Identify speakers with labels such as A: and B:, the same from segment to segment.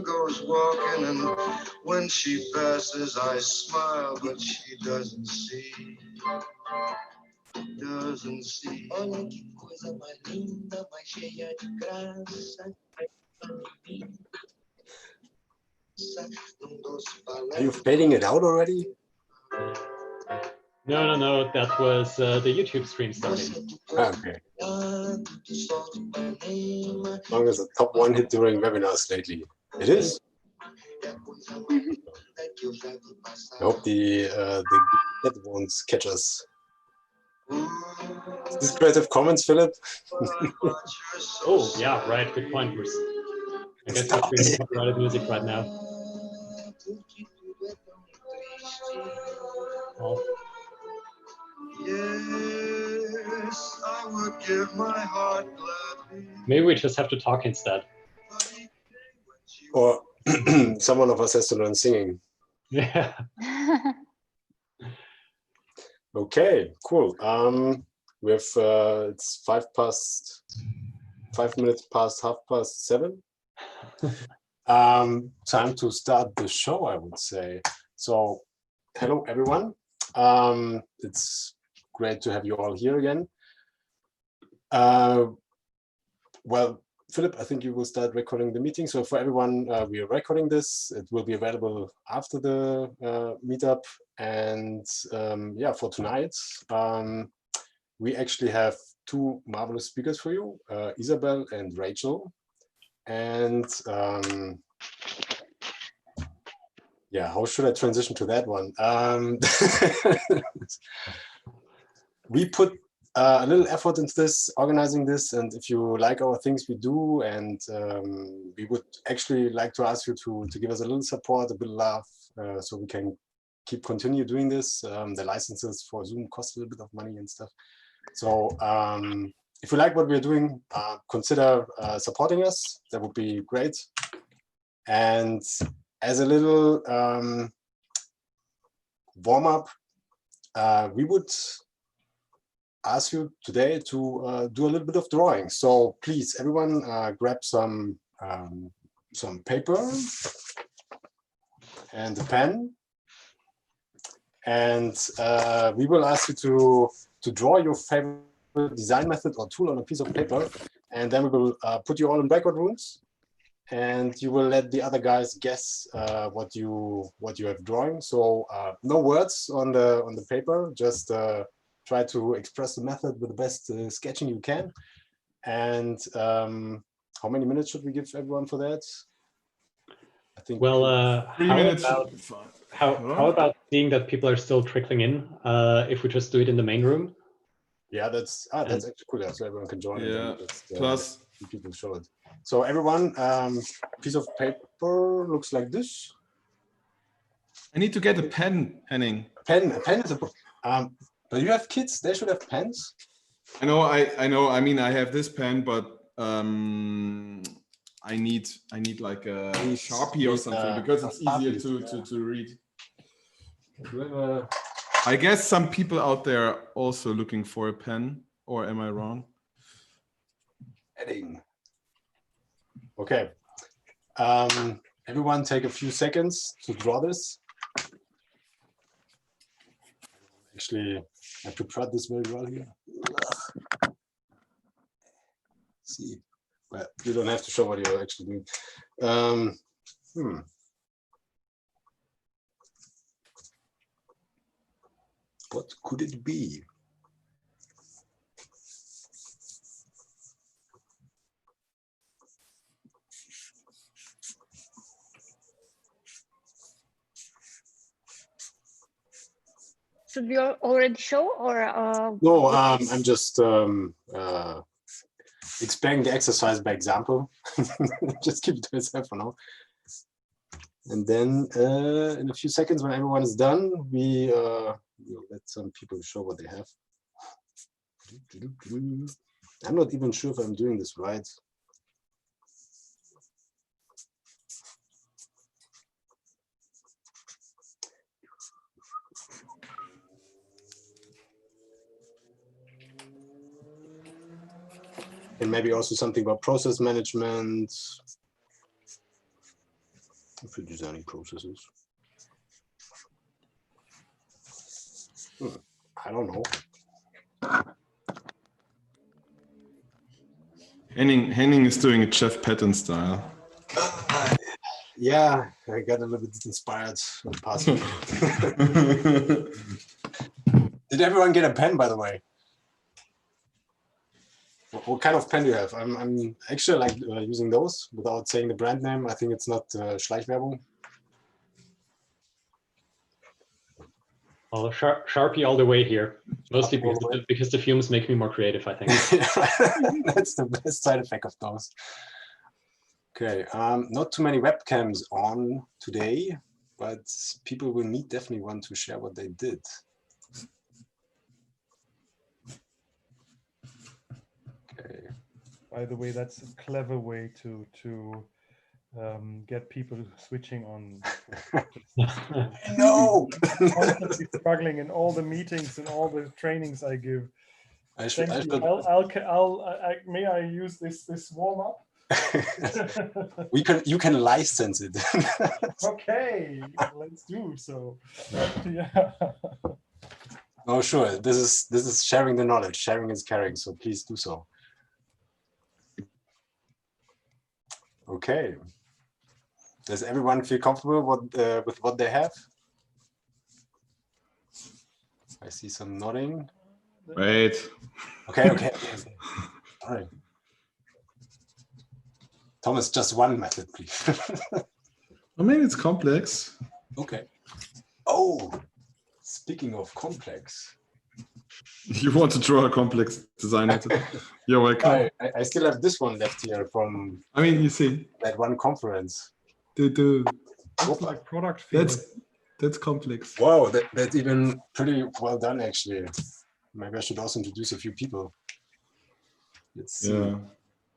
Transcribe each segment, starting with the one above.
A: goes walking, and when she passes, I smile, but she doesn't see. Doesn't see. Olha que coisa mais linda, mais cheia de graça.
B: Are you fading it out already?
C: No. That was the YouTube stream starting.
B: Okay. As long as the top one hit during webinars lately. It is. I hope the that won't catch us. Is this Creative Commons, Philip?
C: Oh, yeah, right. Good point, Bruce. I guess we're streaming copyrighted music right now. Oh.
A: Yes, I would give my heart gladly.
C: Maybe we just have to talk instead.
B: Or someone of us has to learn singing.
C: Yeah.
B: Okay, cool. We have it's 5 minutes past 7:30. Time to start the show, I would say. So, hello everyone. It's great to have you all here again. Well, Philip, I think you will start recording the meeting. So for everyone, we are recording this. It will be available after the meetup. And yeah, for tonight, we actually have 2 marvelous speakers for you, Isabelle and Rachel. And yeah, how should I transition to that one? We put a little effort into this, organizing this, and if you like our things we do, and we would actually like to ask you to give us a little support, a bit of love, so we can continue doing this. The licenses for Zoom cost a little bit of money and stuff. So if you like what we're doing, consider supporting us. That would be great. And as a little warm-up, we would ask you today to do a little bit of drawing. So please, everyone, grab some paper and a pen, and we will ask you to draw your favorite design method or tool on a piece of paper, and then we will put you all in breakout rooms, and you will let the other guys guess what you have drawing. So no words on the paper, just try to express the method with the best sketching you can. And how many minutes should we give everyone for that? I think.
C: Well,
D: 3 minutes should be fine.
C: How about seeing that people are still trickling in? If we just do it in the main room?
B: Yeah, that's actually cool. Yeah, so everyone can join.
D: Yeah.
B: And just,
D: Plus,
B: people show it. So everyone, piece of paper looks like this.
D: I need to get a pen, Henning.
B: A pen is a. But you have kids; they should have pens.
D: I know. I mean, I have this pen, but I need like a Sharpie or something because it's easier to read. I guess some people out there are also looking for a pen, or am I wrong?
B: Heading. Okay. Everyone, take a few seconds to draw this. Actually, I prepared this very well here. See, well, you don't have to show what you're actually doing. What could it be?
E: Should we already show, or?
B: No, I'm just explaining the exercise by example. Just keep it to yourself for now. And then in a few seconds, when everyone is done, we'll let some people show what they have. I'm not even sure if I'm doing this right. And maybe also something about process management. if you're designing processes. I don't know.
D: Henning is doing it Jeff Patton style.
B: Yeah, I got a little bit inspired in the past week. Did everyone get a pen, by the way? What kind of pen do you have? I'm actually like using those without saying the brand name. I think it's not Schleichwerbung.
C: Well, Sharpie all the way here. Mostly because the fumes make me more creative, I think.
B: That's the best side effect of those. Okay, not too many webcams on today, but people will need definitely one to share what they did. Okay.
F: By the way, that's a clever way to get people switching on.
B: No.
F: Constantly struggling in all the meetings and all the trainings I give. Thank you. May I use this warm up?
B: You can license it.
F: Okay, let's do so. Yeah.
B: Oh, sure. This is sharing the knowledge. Sharing is caring. So please do so. Okay. Does everyone feel comfortable with what they have? I see some nodding.
D: Wait.
B: Okay. All right. Thomas, just one method, please.
D: Well, maybe it's complex.
B: Okay. Oh, speaking of complex.
D: You want to draw a complex design method? You're welcome.
B: I still have this one left here from.
D: I mean, you see.
B: That one conference.
F: Looks like product feedback.
D: That's complex.
B: Wow, that's even pretty well done, actually. Maybe I should also introduce a few people. Let's see. Yeah.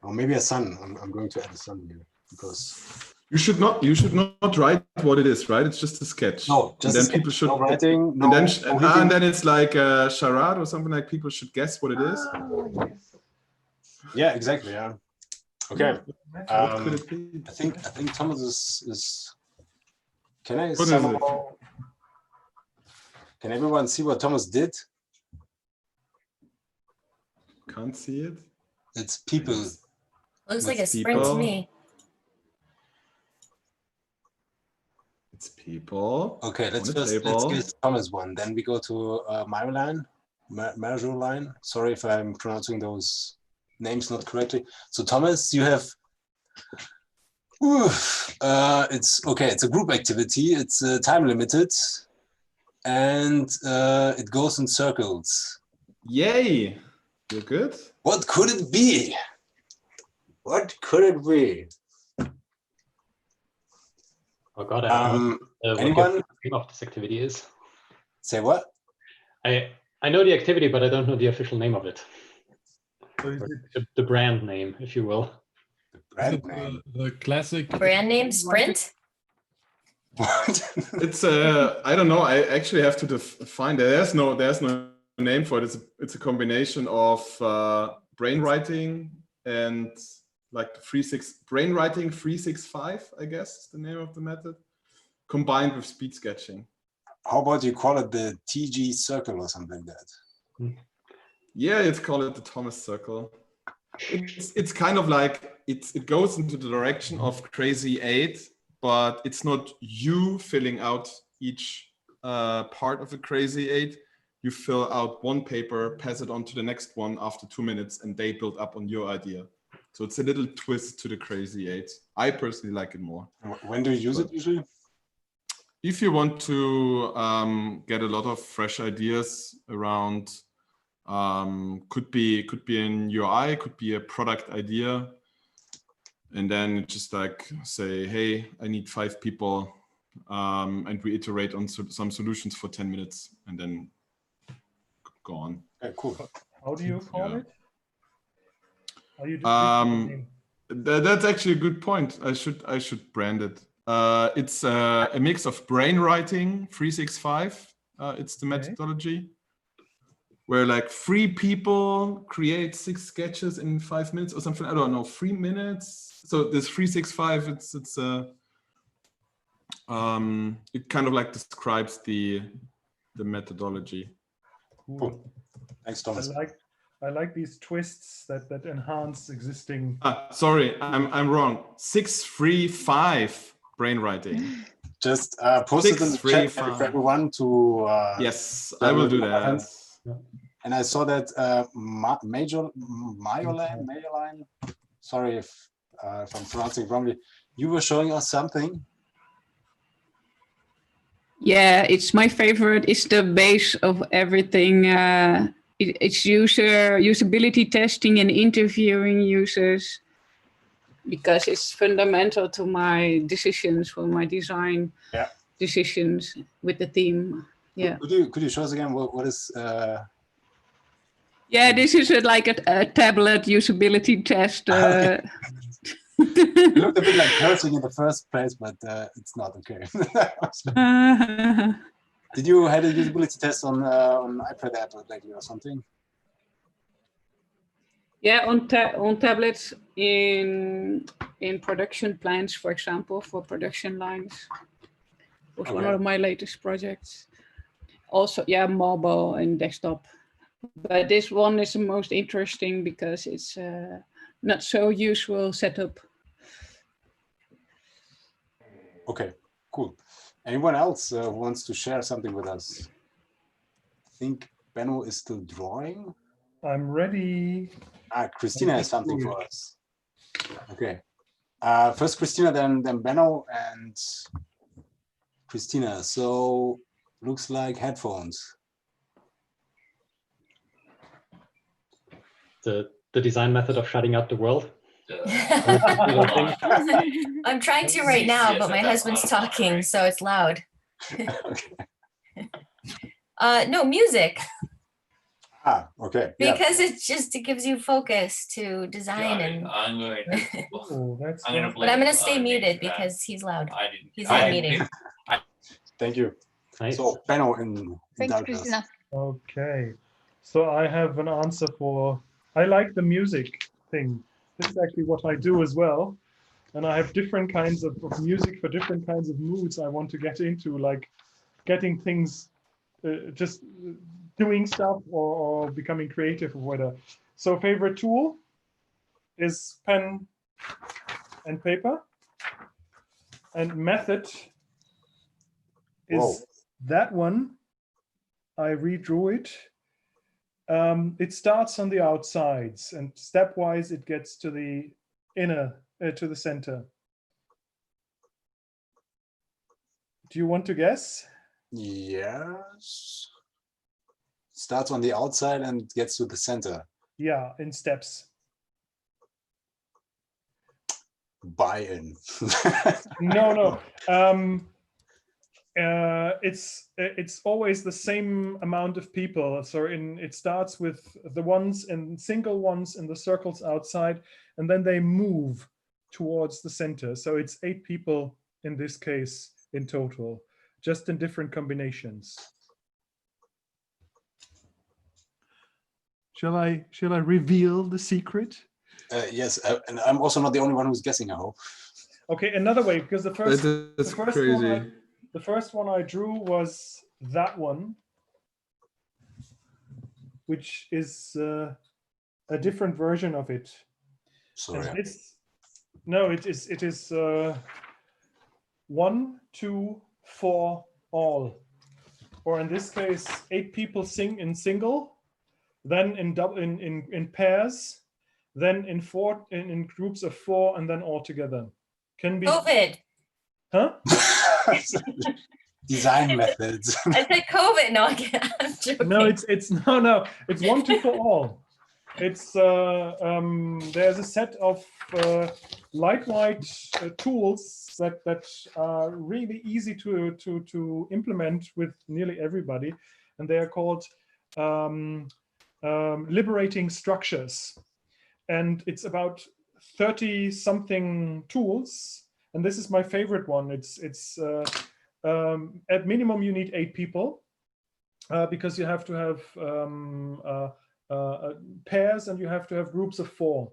B: Or maybe a son. I'm going to add a son here because
D: you should not write what it is, right? It's just a sketch.
B: No, just
D: and then people should
B: no writing.
D: No, and then it's like a charade or something, like people should guess what it is.
B: Yeah, exactly. Yeah. Okay.
D: What could it be?
B: I think Thomas is. Can I? Can everyone see what Thomas did?
D: Can't see it.
B: It's people.
G: Looks like a sprint to me.
D: It's people.
B: Okay, let's get Thomas one. Then we go to Marjoline. Sorry if I'm pronouncing those names not correctly. So Thomas, you have. It's okay. It's a group activity. It's time limited, and it goes in circles.
D: Yay! You're good.
B: What could it be? What could it be?
C: Oh God, I don't know
B: anyone?
C: what the name of this activity is.
B: Say what?
C: I know the activity, but I don't know the official name of it. The brand name, if you will.
B: The brand name.
H: The classic
G: brand name sprint.
B: What?
D: It's I don't know. I actually have to find it. There's no name for it. It's a combination of brainwriting and like brainwriting 365, I guess is the name of the method, combined with speed sketching.
B: How about you call it the TG circle or something like that?
D: Yeah, let's call it the Thomas circle. It's kind of like it goes into the direction of Crazy 8, but it's not you filling out each part of the Crazy 8. You fill out one paper, pass it on to the next one after 2 minutes, and they build up on your idea. So it's a little twist to the Crazy 8. I personally like it more.
B: When do you use it usually?
D: If you want to get a lot of fresh ideas around, could be an UI, could be a product idea, and then just like say, hey, I need 5 people, and we iterate on some solutions for 10 minutes, and then go on.
B: Okay, cool.
F: How do you call it?
D: That's actually a good point. I should brand it. It's a mix of brainwriting 365. It's the methodology where like 3 people create 6 sketches in 5 minutes or something. I don't know, 3 minutes. So this 365, It kind of like describes the methodology.
B: Cool. Thanks, Thomas.
F: I like these twists that enhance existing.
D: Sorry, I'm wrong. 635 brainwriting.
B: Just post it in the chat for everyone to.
D: Yes, I will do that.
B: And I saw that Mayoline, sorry if I'm pronouncing it wrongly, you were showing us something.
H: Yeah, it's my favorite. It's the base of everything. It's usability testing and interviewing users, because it's fundamental to my decisions, for my design decisions with the team. Yeah.
B: Could you show us again what is?
H: Yeah, this is like a tablet usability test.
B: Okay. It looked a bit like cursing in the first place, but it's not okay. Did you had a usability test on iPad app lately or something?
H: Yeah, on tablets in production plants, for example, for production lines. Was one of my latest projects. Also, yeah, mobile and desktop. But this one is the most interesting because it's not so usual setup.
B: Okay, cool. Anyone else who wants to share something with us? I think Benno is still drawing.
F: I'm ready.
B: Christina has something for us. Okay. First Christina, then Benno and Christina. So looks like headphones.
C: The design method of shutting out the world.
G: I'm trying to right now, but my husband's talking, so it's loud. No, music.
B: Okay.
G: Because it gives you focus to design and. But I'm gonna stay muted because he's loud. He's in a meeting.
B: Thank you.
C: Nice.
B: So Benno in
E: Thanks,
B: darkness.
E: Christina.
F: Okay, so I have an answer for. I like the music thing. This is actually what I do as well. And I have different kinds of music for different kinds of moods I want to get into, like getting things, just doing stuff or becoming creative or whatever. So favorite tool is pen and paper. And method is that one. I redrew it. It starts on the outsides and stepwise it gets to the inner, to the center. Do you want to guess?
B: Yes. Starts on the outside and gets to the center.
F: Yeah, in steps.
B: Buy-in.
F: No. It's always the same amount of people. So it starts with the ones and single ones in the circles outside, and then they move towards the center. So it's 8 people in this case in total, just in different combinations. Shall I reveal the secret?
B: Yes, and I'm also not the only one who's guessing, I hope.
F: Okay, another way, because the first
D: crazy.
F: The first one I drew was that one, which is a different version of it.
B: Sorry.
F: It is 1, 2, 4, all, or in this case, 8 people sing in single, then in pairs, then in groups of 4, and then all together. Can be
G: COVID.
F: Huh?
B: Design methods.
G: I said COVID. No, I'm joking.
F: No, it's 1, 2 for all. It's there's a set of lightweight tools that are really easy to implement with nearly everybody, and they are called liberating structures. And it's about 30 something tools, and this is my favorite one. It's at minimum you need 8 people because you have to have pairs and you have to have groups of 4,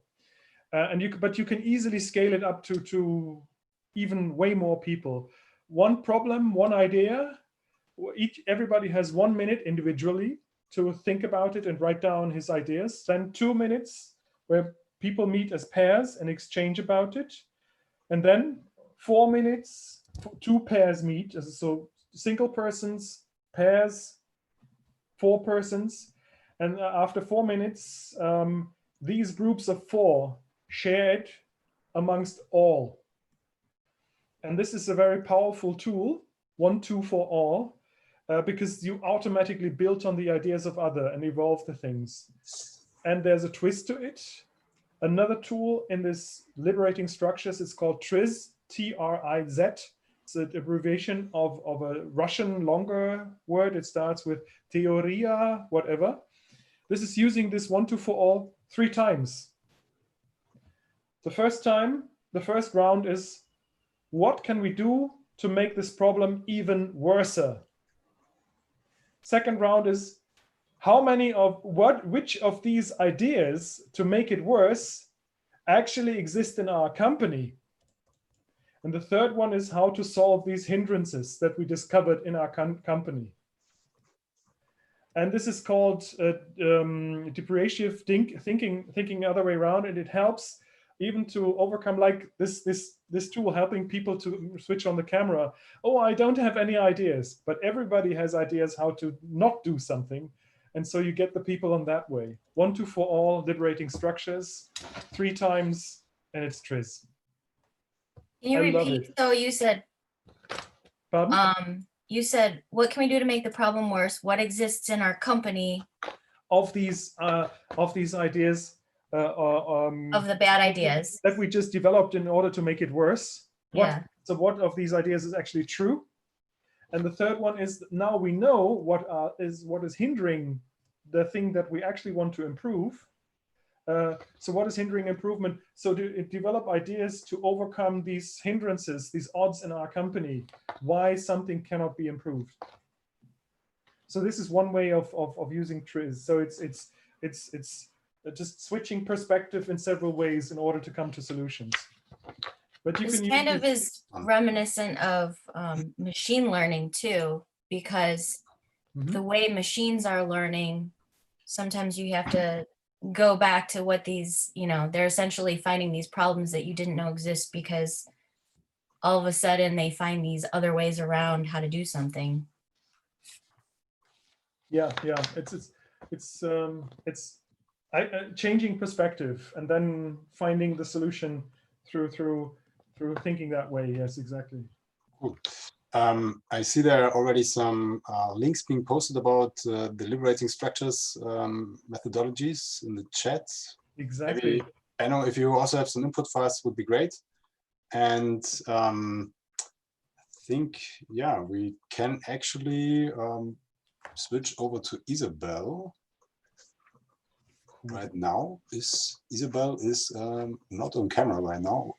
F: but you can easily scale it up to even way more people. one problem, one idea. Everybody has 1 minute individually to think about it and write down his ideas. Then 2 minutes where people meet as pairs and exchange about it. And then 4 minutes, 2 pairs meet. So single persons, pairs, 4 persons. And after 4 minutes, these groups of 4 share it amongst all. And this is a very powerful tool, 1, 2 for all, because you automatically build on the ideas of other and evolve the things. And there's a twist to it. Another tool in this liberating structures is called TRIZ, T-R-I-Z. It's an abbreviation of a Russian longer word. It starts with Teoria, whatever. This is using this 1, 2 for all 3 times. The first time, the first round is, what can we do to make this problem even worse? Second round is, which of these ideas to make it worse actually exist in our company? And the third one is how to solve these hindrances that we discovered in our company. And this is called depreciative thinking the other way around, and it helps even to overcome like this tool helping people to switch on the camera. Oh, I don't have any ideas, but everybody has ideas how to not do something. And so you get the people on that way. 1, 2 for all, liberating structures, 3 times, and it's TRIZ.
G: Can you repeat? So you said,
F: pardon?
G: You said, what can we do to make the problem worse? What exists in our company?
F: Of these ideas.
G: Of the bad ideas
F: that we just developed in order to make it worse.
G: Yeah.
F: So what of these ideas is actually true? And the third one is, now we know what is hindering the thing that we actually want to improve. So what is hindering improvement? So to develop ideas to overcome these hindrances, these odds in our company, why something cannot be improved. So this is one way of using TRIZ. So it's just switching perspective in several ways in order to come to solutions. But you
G: this
F: can
G: kind of is reminiscent of machine learning too, because the way machines are learning, sometimes you have to go back to what these, they're essentially finding these problems that you didn't know exist because all of a sudden they find these other ways around how to do something.
F: Yeah, it's changing perspective and then finding the solution through thinking that way. Yes, exactly.
B: Cool. I see there are already some links being posted about the liberating structures methodologies in the chat.
F: Exactly.
B: Maybe, I know if you also have some input for us, would be great. And I think, yeah, we can actually switch over to Isabelle. Right now, Isabelle is not on camera right now.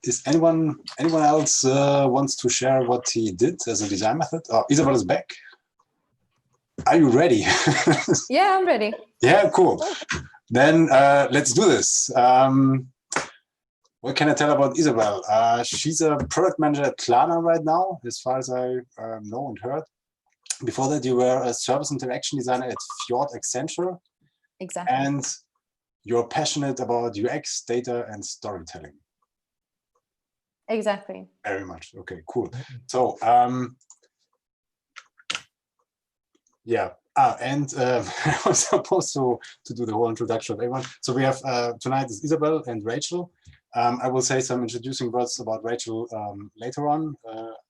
B: Is anyone else wants to share what he did as a design method? Oh, Isabelle is back. Are you ready?
I: Yeah, I'm ready.
B: Yeah, cool. Then let's do this. What can I tell about Isabelle? She's a product manager at Klarna right now, as far as I know and heard. Before that, you were a service interaction designer at Fjord Accenture.
I: Exactly.
B: And you're passionate about UX, data, and storytelling.
I: Exactly.
B: Very much. Okay, cool. So, yeah. And I was supposed to do the whole introduction of everyone. So we have tonight is Isabelle and Rachel. I will say some introducing words about Rachel later on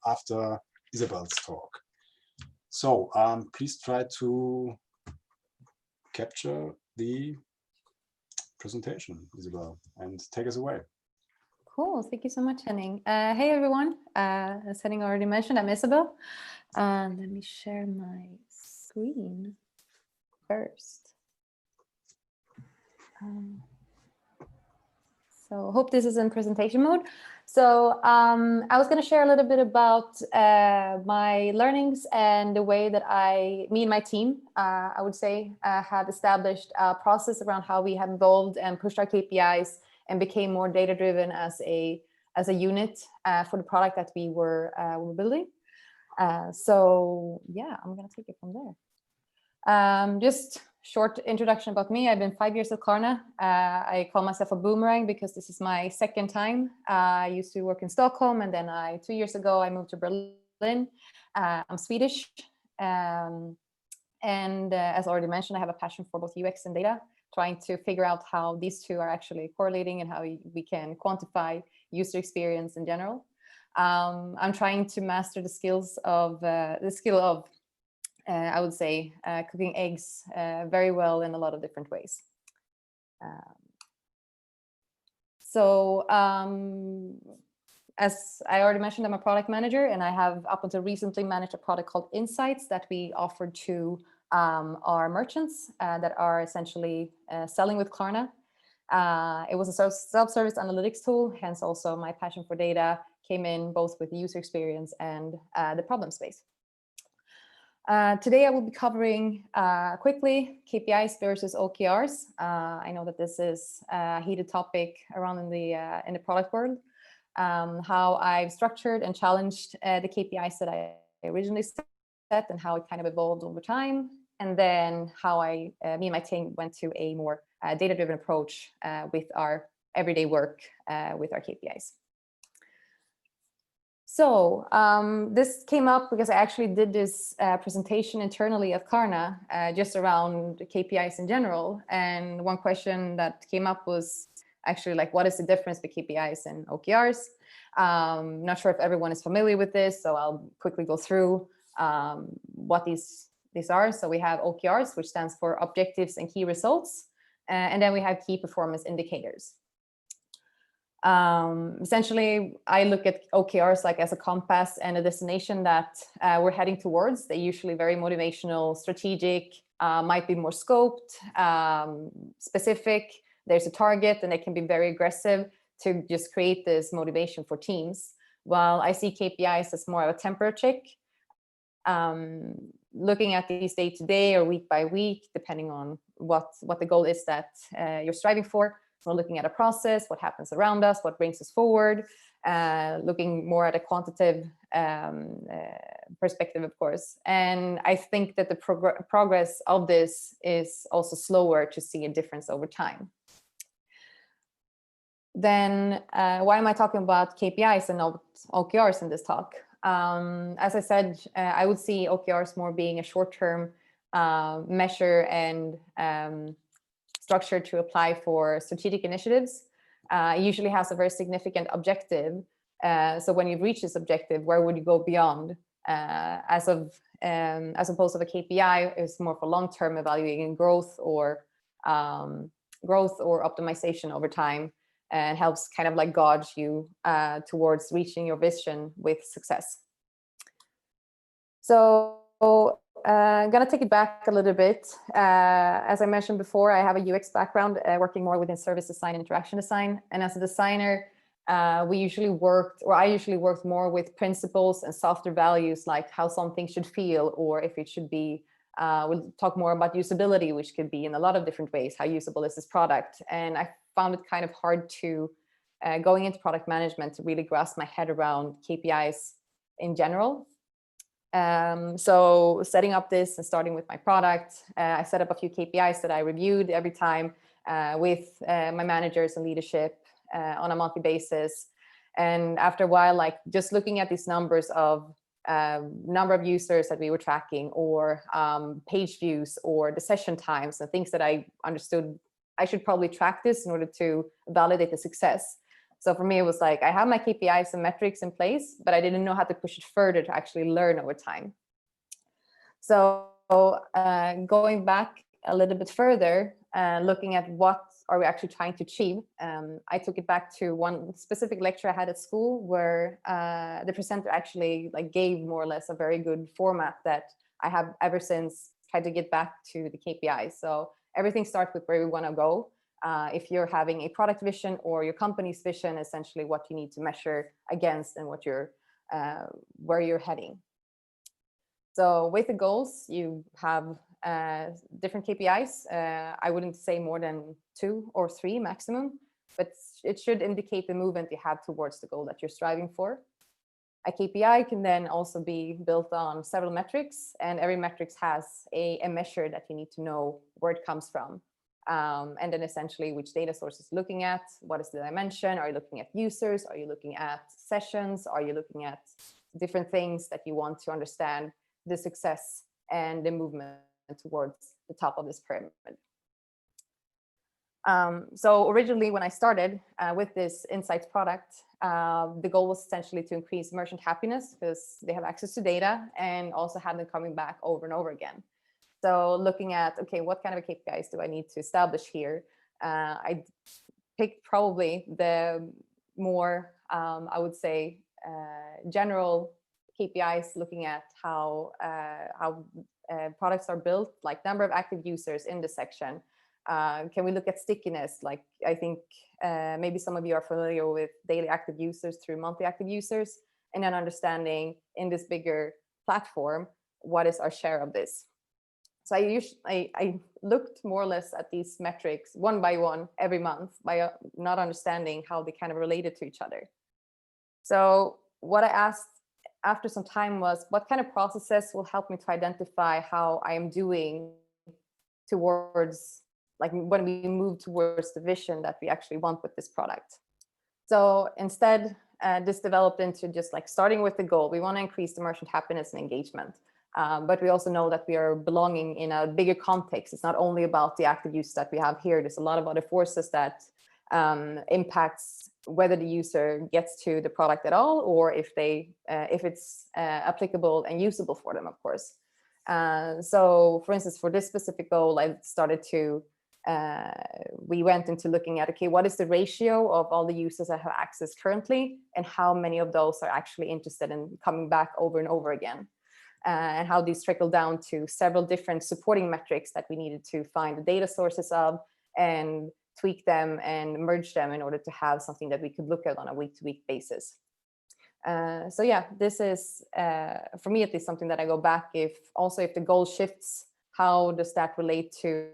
B: after Isabelle's talk. So please try to capture the presentation, Isabelle, and take us away.
I: Cool. Thank you so much, Henning. Hey, everyone. As Henning already mentioned, I'm Isabelle. Let me share my screen first. So hope this is in presentation mode. So I was going to share a little bit about my learnings and the way that me and my team, I would say, have established a process around how we have evolved and pushed our KPIs and became more data-driven as a as a unit for the product that we were building. So yeah, I'm gonna take it from there. Just short introduction about me. I've been 5 years at Klarna. I call myself a boomerang because this is my second time. I used to work in Stockholm, and then 2 years ago I moved to Berlin. I'm Swedish, and as already mentioned, I have a passion for both UX and data, trying to figure out how these two are actually correlating and how we can quantify user experience in general. I'm trying to master the skill of I would say cooking eggs very well in a lot of different ways. As I already mentioned, I'm a product manager, and I have up until recently managed a product called Insights that we offered to our merchants that are essentially selling with Klarna. It was a self-service analytics tool, hence also my passion for data came in both with the user experience and the problem space. Today I will be covering quickly KPIs versus OKRs. I know that this is a heated topic around in the product world. How I've structured and challenged the KPIs that I originally set and how it kind of evolved over time, and then how me and my team went to a more data-driven approach with our everyday work with our KPIs. So this came up because I actually did this presentation internally at Klarna just around KPIs in general. And one question that came up was actually like, what is the difference between KPIs and OKRs? Not sure if everyone is familiar with this, so I'll quickly go through what these are. So we have OKRs, which stands for objectives and key results. And then we have key performance indicators. Essentially, I look at OKRs like as a compass and a destination that we're heading towards. They're usually very motivational, strategic, might be more scoped, specific. There's a target, and they can be very aggressive to just create this motivation for teams. While I see KPIs as more of a temperature check, looking at these day to day or week by week, depending on what the goal is that you're striving for. We're looking at a process, what happens around us, what brings us forward, looking more at a quantitative perspective, of course. And I think that the progress of this is also slower to see a difference over time. Then why am I talking about KPIs and not OKRs in this talk? As I said, I would see OKRs more being a short-term measure and structure to apply for strategic initiatives. It usually has a very significant objective. So when you've reached this objective, where would you go beyond? As opposed to the KPI is more for long-term evaluating growth or optimization over time, and helps kind of like guide you towards reaching your vision with success. So I'm gonna take it back a little bit. As I mentioned before, I have a UX background, working more within service design and interaction design. And as a designer, I usually worked more with principles and softer values, like how something should feel, or if it should be, we'll talk more about usability, which could be in a lot of different ways. How usable is this product? And I found it kind of hard to, going into product management, to really grasp my head around KPIs in general. So setting up this and starting with my product, I set up a few KPIs that I reviewed every time with my managers and leadership on a monthly basis. And after a while, like just looking at these numbers of number of users that we were tracking, or page views, or the session times, and things that I understood I should probably track this in order to validate the success. So for me, it was like, I have my KPIs and metrics in place, but I didn't know how to push it further to actually learn over time. So going back a little bit further, looking at what are we actually trying to achieve, I took it back to one specific lecture I had at school, where the presenter actually like gave more or less a very good format that I have ever since tried to get back to the KPIs. So everything starts with where we want to go. If you're having a product vision or your company's vision, essentially what you need to measure against and what you're where you're heading. So with the goals, you have different KPIs. I wouldn't say more than 2 or 3 maximum. but it should indicate the movement you have towards the goal that you're striving for. A KPI can then also be built on several metrics, and every metrics has a measure that you need to know where it comes from. And then essentially which data sources looking at, what is the dimension, are you looking at users, are you looking at sessions, are you looking at different things that you want to understand the success and the movement towards the top of this pyramid. So originally when I started with this insights product, the goal was essentially to increase merchant happiness because they have access to data and also have them coming back over and over again. So looking at, okay, what kind of KPIs do I need to establish here? I picked probably the more, I would say, general KPIs, looking at how products are built, like number of active users in the section. Can we look at stickiness? Like, I think maybe some of you are familiar with daily active users through monthly active users, and then understanding in this bigger platform, what is our share of this? So I looked more or less at these metrics one by one every month by not understanding how they kind of related to each other. So what I asked after some time was, what kind of processes will help me to identify how I am doing towards, like when we move towards the vision that we actually want with this product. So instead, this developed into just like starting with the goal. We want to increase the merchant happiness and engagement. But we also know that we are belonging in a bigger context. It's not only about the active use that we have here. There's a lot of other forces that impacts whether the user gets to the product at all, or if it's applicable and usable for them, of course. So for instance, for this specific goal, I started to, we went into looking at, okay, what is the ratio of all the users that have access currently, and how many of those are actually interested in coming back over and over again? And how these trickle down to several different supporting metrics that we needed to find the data sources of and tweak them and merge them in order to have something that we could look at on a week-to-week basis. So yeah, this is, for me at least, something that I go back, if the goal shifts, how does that relate to,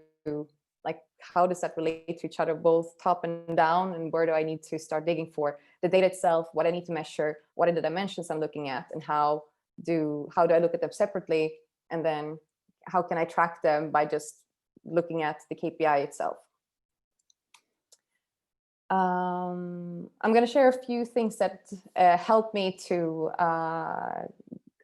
I: like, how does that relate to each other, both top and down, and where do I need to start digging for the data itself, what I need to measure, what are the dimensions I'm looking at, and how do I look at them separately, and then how can I track them by just looking at the KPI itself. I'm going to share a few things that help me to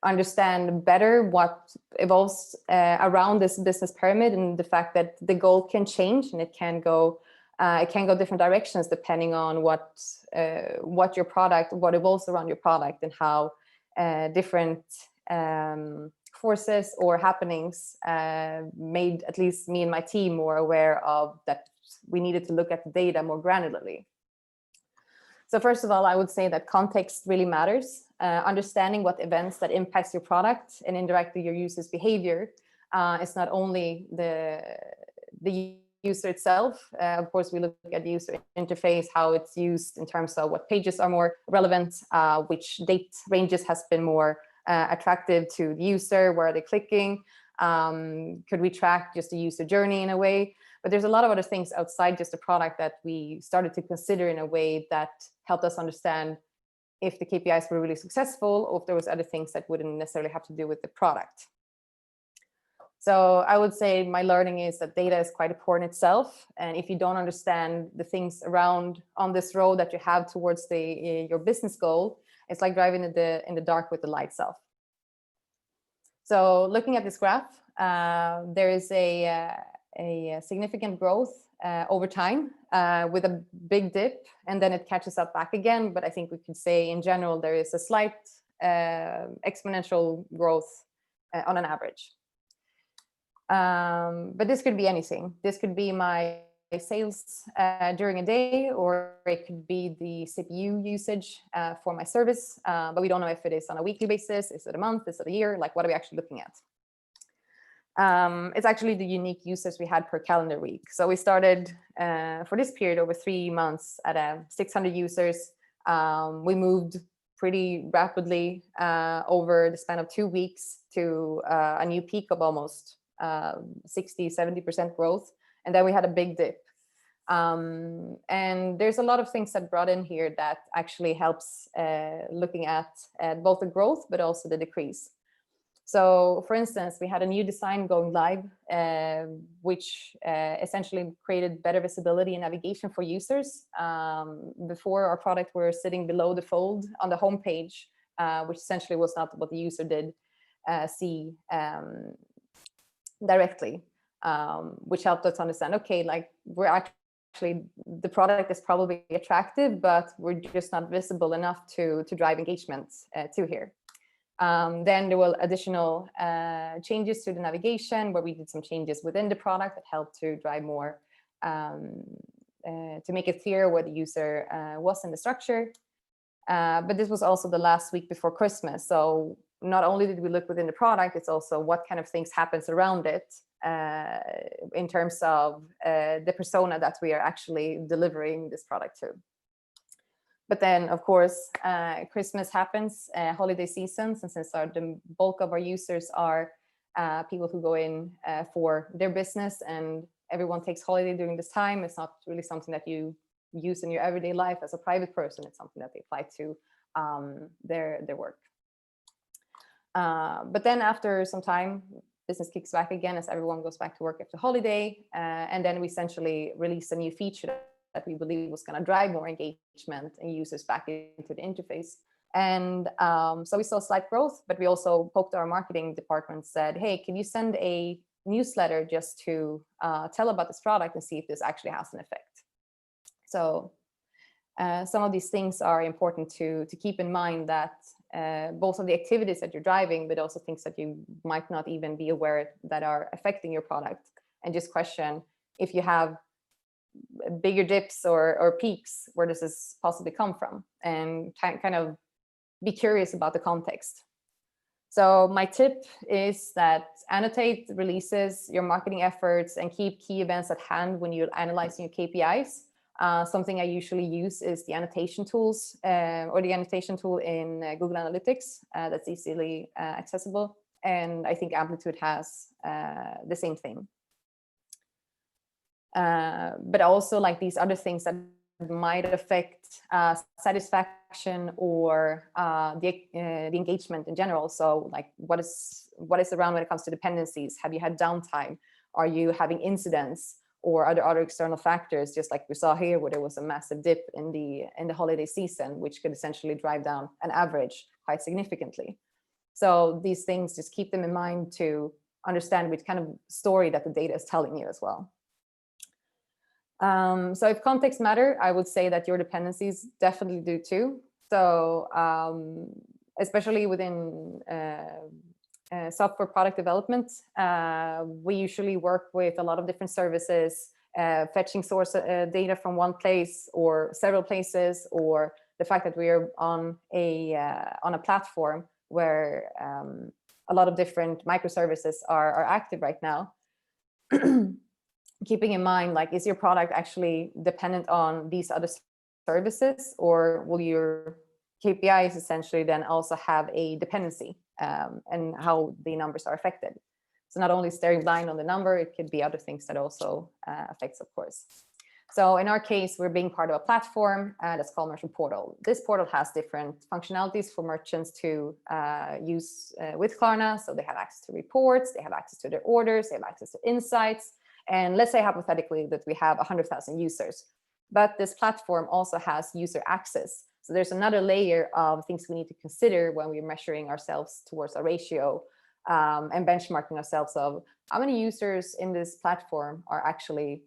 I: understand better what evolves around this business pyramid, and the fact that the goal can change and it can go different directions depending on what your product, what evolves around your product, and how different forces or happenings made at least me and my team more aware of that we needed to look at the data more granularly. So first of all, I would say that context really matters. Understanding what events that impacts your product and indirectly your users' behavior is not only the user itself. Of course, we look at the user interface, how it's used in terms of what pages are more relevant, which date ranges has been more attractive to the user, where are they clicking, could we track just the user journey in a way? But there's a lot of other things outside just the product that we started to consider in a way that helped us understand if the KPIs were really successful, or if there was other things that wouldn't necessarily have to do with the product. So I would say my learning is that data is quite important itself. And if you don't understand the things around on this road that you have towards your business goal, it's like driving in the dark with the lights off. So looking at this graph, there is a significant growth over time with a big dip, and then it catches up back again. But I think we could say in general, there is a slight exponential growth on an average. But this could be anything. This could be my sales during a day, or it could be the CPU usage for my service. But we don't know if it is on a weekly basis, is it a month, is it a year? Like, what are we actually looking at? It's actually the unique users we had per calendar week. So we started for this period over 3 months at 600 users. We moved pretty rapidly over the span of 2 weeks to a new peak of almost 60-70% growth. And then we had a big dip. And there's a lot of things that brought in here that actually helps looking at both the growth, but also the decrease. So for instance, we had a new design going live, which essentially created better visibility and navigation for users. Before, our product were sitting below the fold on the homepage, which essentially was not what the user did see directly, which helped us understand, okay, like we're actually, the product is probably attractive, but we're just not visible enough to drive engagement to here. Then there were additional changes to the navigation, where we did some changes within the product that helped to drive more, to make it clear where the user was in the structure. But this was also the last week before Christmas. So not only did we look within the product, it's also what kind of things happens around it in terms of the persona that we are actually delivering this product to. But then, of course, Christmas happens, holiday seasons, and since the bulk of our users are people who go in for their business, and everyone takes holiday during this time, it's not really something that you use in your everyday life as a private person. It's something that they apply to their work. But then after some time, business kicks back again as everyone goes back to work after holiday, and then we essentially released a new feature that we believe was going to drive more engagement and users back into the interface. And so we saw slight growth, but we also poked our marketing department, said, hey, can you send a newsletter just to tell about this product and see if this actually has an effect? So some of these things are important to keep in mind, that both of the activities that you're driving, but also things that you might not even be aware that are affecting your product, and just question if you have bigger dips or peaks, where does this possibly come from, and kind of be curious about the context. So my tip is that annotate releases, your marketing efforts, and keep key events at hand when you're analyzing your KPIs. Something I usually use is the annotation tools, or the annotation tool in Google Analytics that's easily accessible. And I think Amplitude has the same thing. But also like these other things that might affect satisfaction or the engagement in general. So like what is around when it comes to dependencies? Have you had downtime? Are you having incidents? Or are there other external factors, just like we saw here, where there was a massive dip in the holiday season, which could essentially drive down an average quite significantly. So these things, just keep them in mind to understand which kind of story that the data is telling you as well. So if context matter, I would say that your dependencies definitely do too. So especially within software product development, we usually work with a lot of different services, fetching source data from one place or several places, or the fact that we are on a platform where a lot of different microservices are active right now. Keeping in mind, like, is your product actually dependent on these other services, or will your KPIs essentially then also have a dependency, and how the numbers are affected? So not only staring blind on the number, it could be other things that also affects, of course. So in our case, we're being part of a platform that's called Merchant Portal. This portal has different functionalities for merchants to use with Klarna. So they have access to reports, they have access to their orders, they have access to insights. And let's say hypothetically that we have 100,000 users, but this platform also has user access. So there's another layer of things we need to consider when we're measuring ourselves towards a ratio, and benchmarking ourselves of how many users in this platform are actually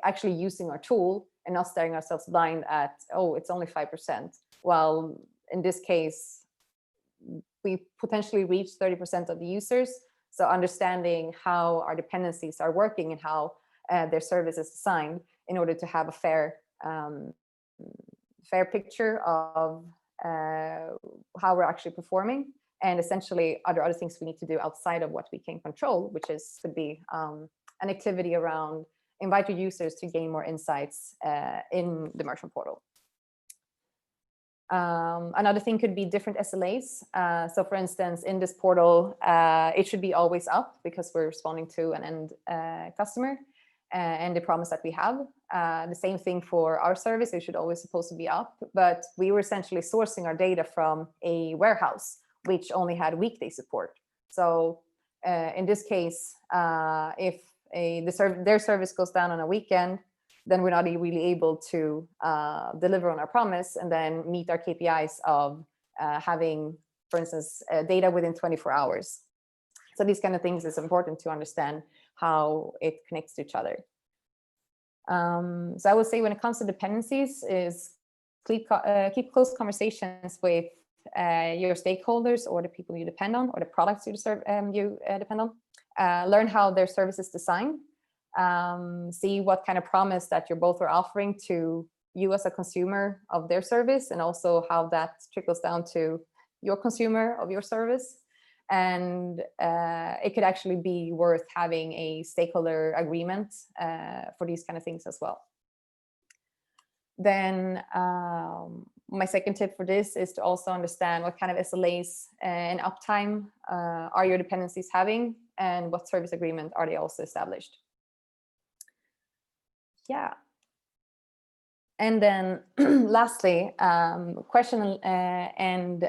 I: actually using our tool, and not staring ourselves blind at, oh, it's only 5%. Well, in this case, we potentially reach 30% of the users. So understanding how our dependencies are working and how their service is designed in order to have a fair picture of how we're actually performing, and essentially other things we need to do outside of what we can control, which could be an activity around invite your users to gain more insights in the merchant portal. Another thing could be different SLAs. So for instance, in this portal, it should be always up because we're responding to an end customer. and the promise that we have. The same thing for our service, it should always supposed to be up, but we were essentially sourcing our data from a warehouse, which only had weekday support. So in this case, if their service goes down on a weekend, then we're not really able to deliver on our promise and then meet our KPIs of having, for instance, data within 24 hours. So these kind of things is important to understand how it connects to each other. So I would say when it comes to dependencies is keep close conversations with your stakeholders or the people you depend on or the products you depend on. Learn how their service is designed. See what kind of promise that you're both are offering to you as a consumer of their service, and also how that trickles down to your consumer of your service. And it could actually be worth having a stakeholder agreement for these kind of things as well. Then my second tip for this is to also understand what kind of SLAs and uptime are your dependencies having, and what service agreement are they also established. Yeah. And then lastly, question and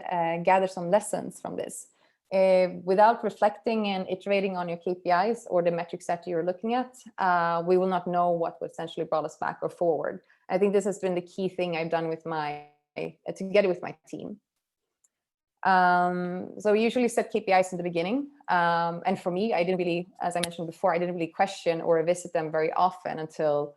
I: gather some lessons from this. Without reflecting and iterating on your KPIs or the metrics that you're looking at, we will not know what essentially brought us back or forward. I think this has been the key thing I've done with together with my team. So we usually set KPIs in the beginning. And for me, I didn't really, as I mentioned before, I didn't really question or revisit them very often until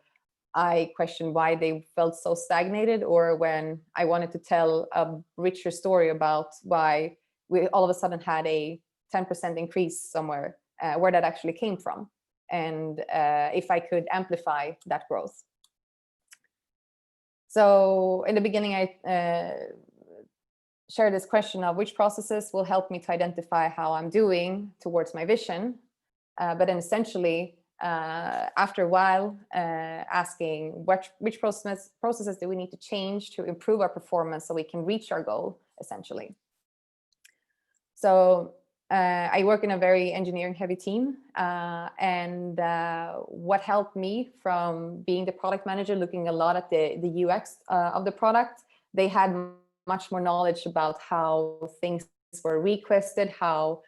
I: I questioned why they felt so stagnated, or when I wanted to tell a richer story about why we all of a sudden had a 10% increase somewhere, where that actually came from, and if I could amplify that growth. So in the beginning, I share this question of which processes will help me to identify how I'm doing towards my vision, but then essentially after a while asking which processes do we need to change to improve our performance so we can reach our goal, essentially. So I work in a very engineering heavy team, and what helped me from being the product manager, looking a lot at the UX of the product, they had much more knowledge about how things were requested, how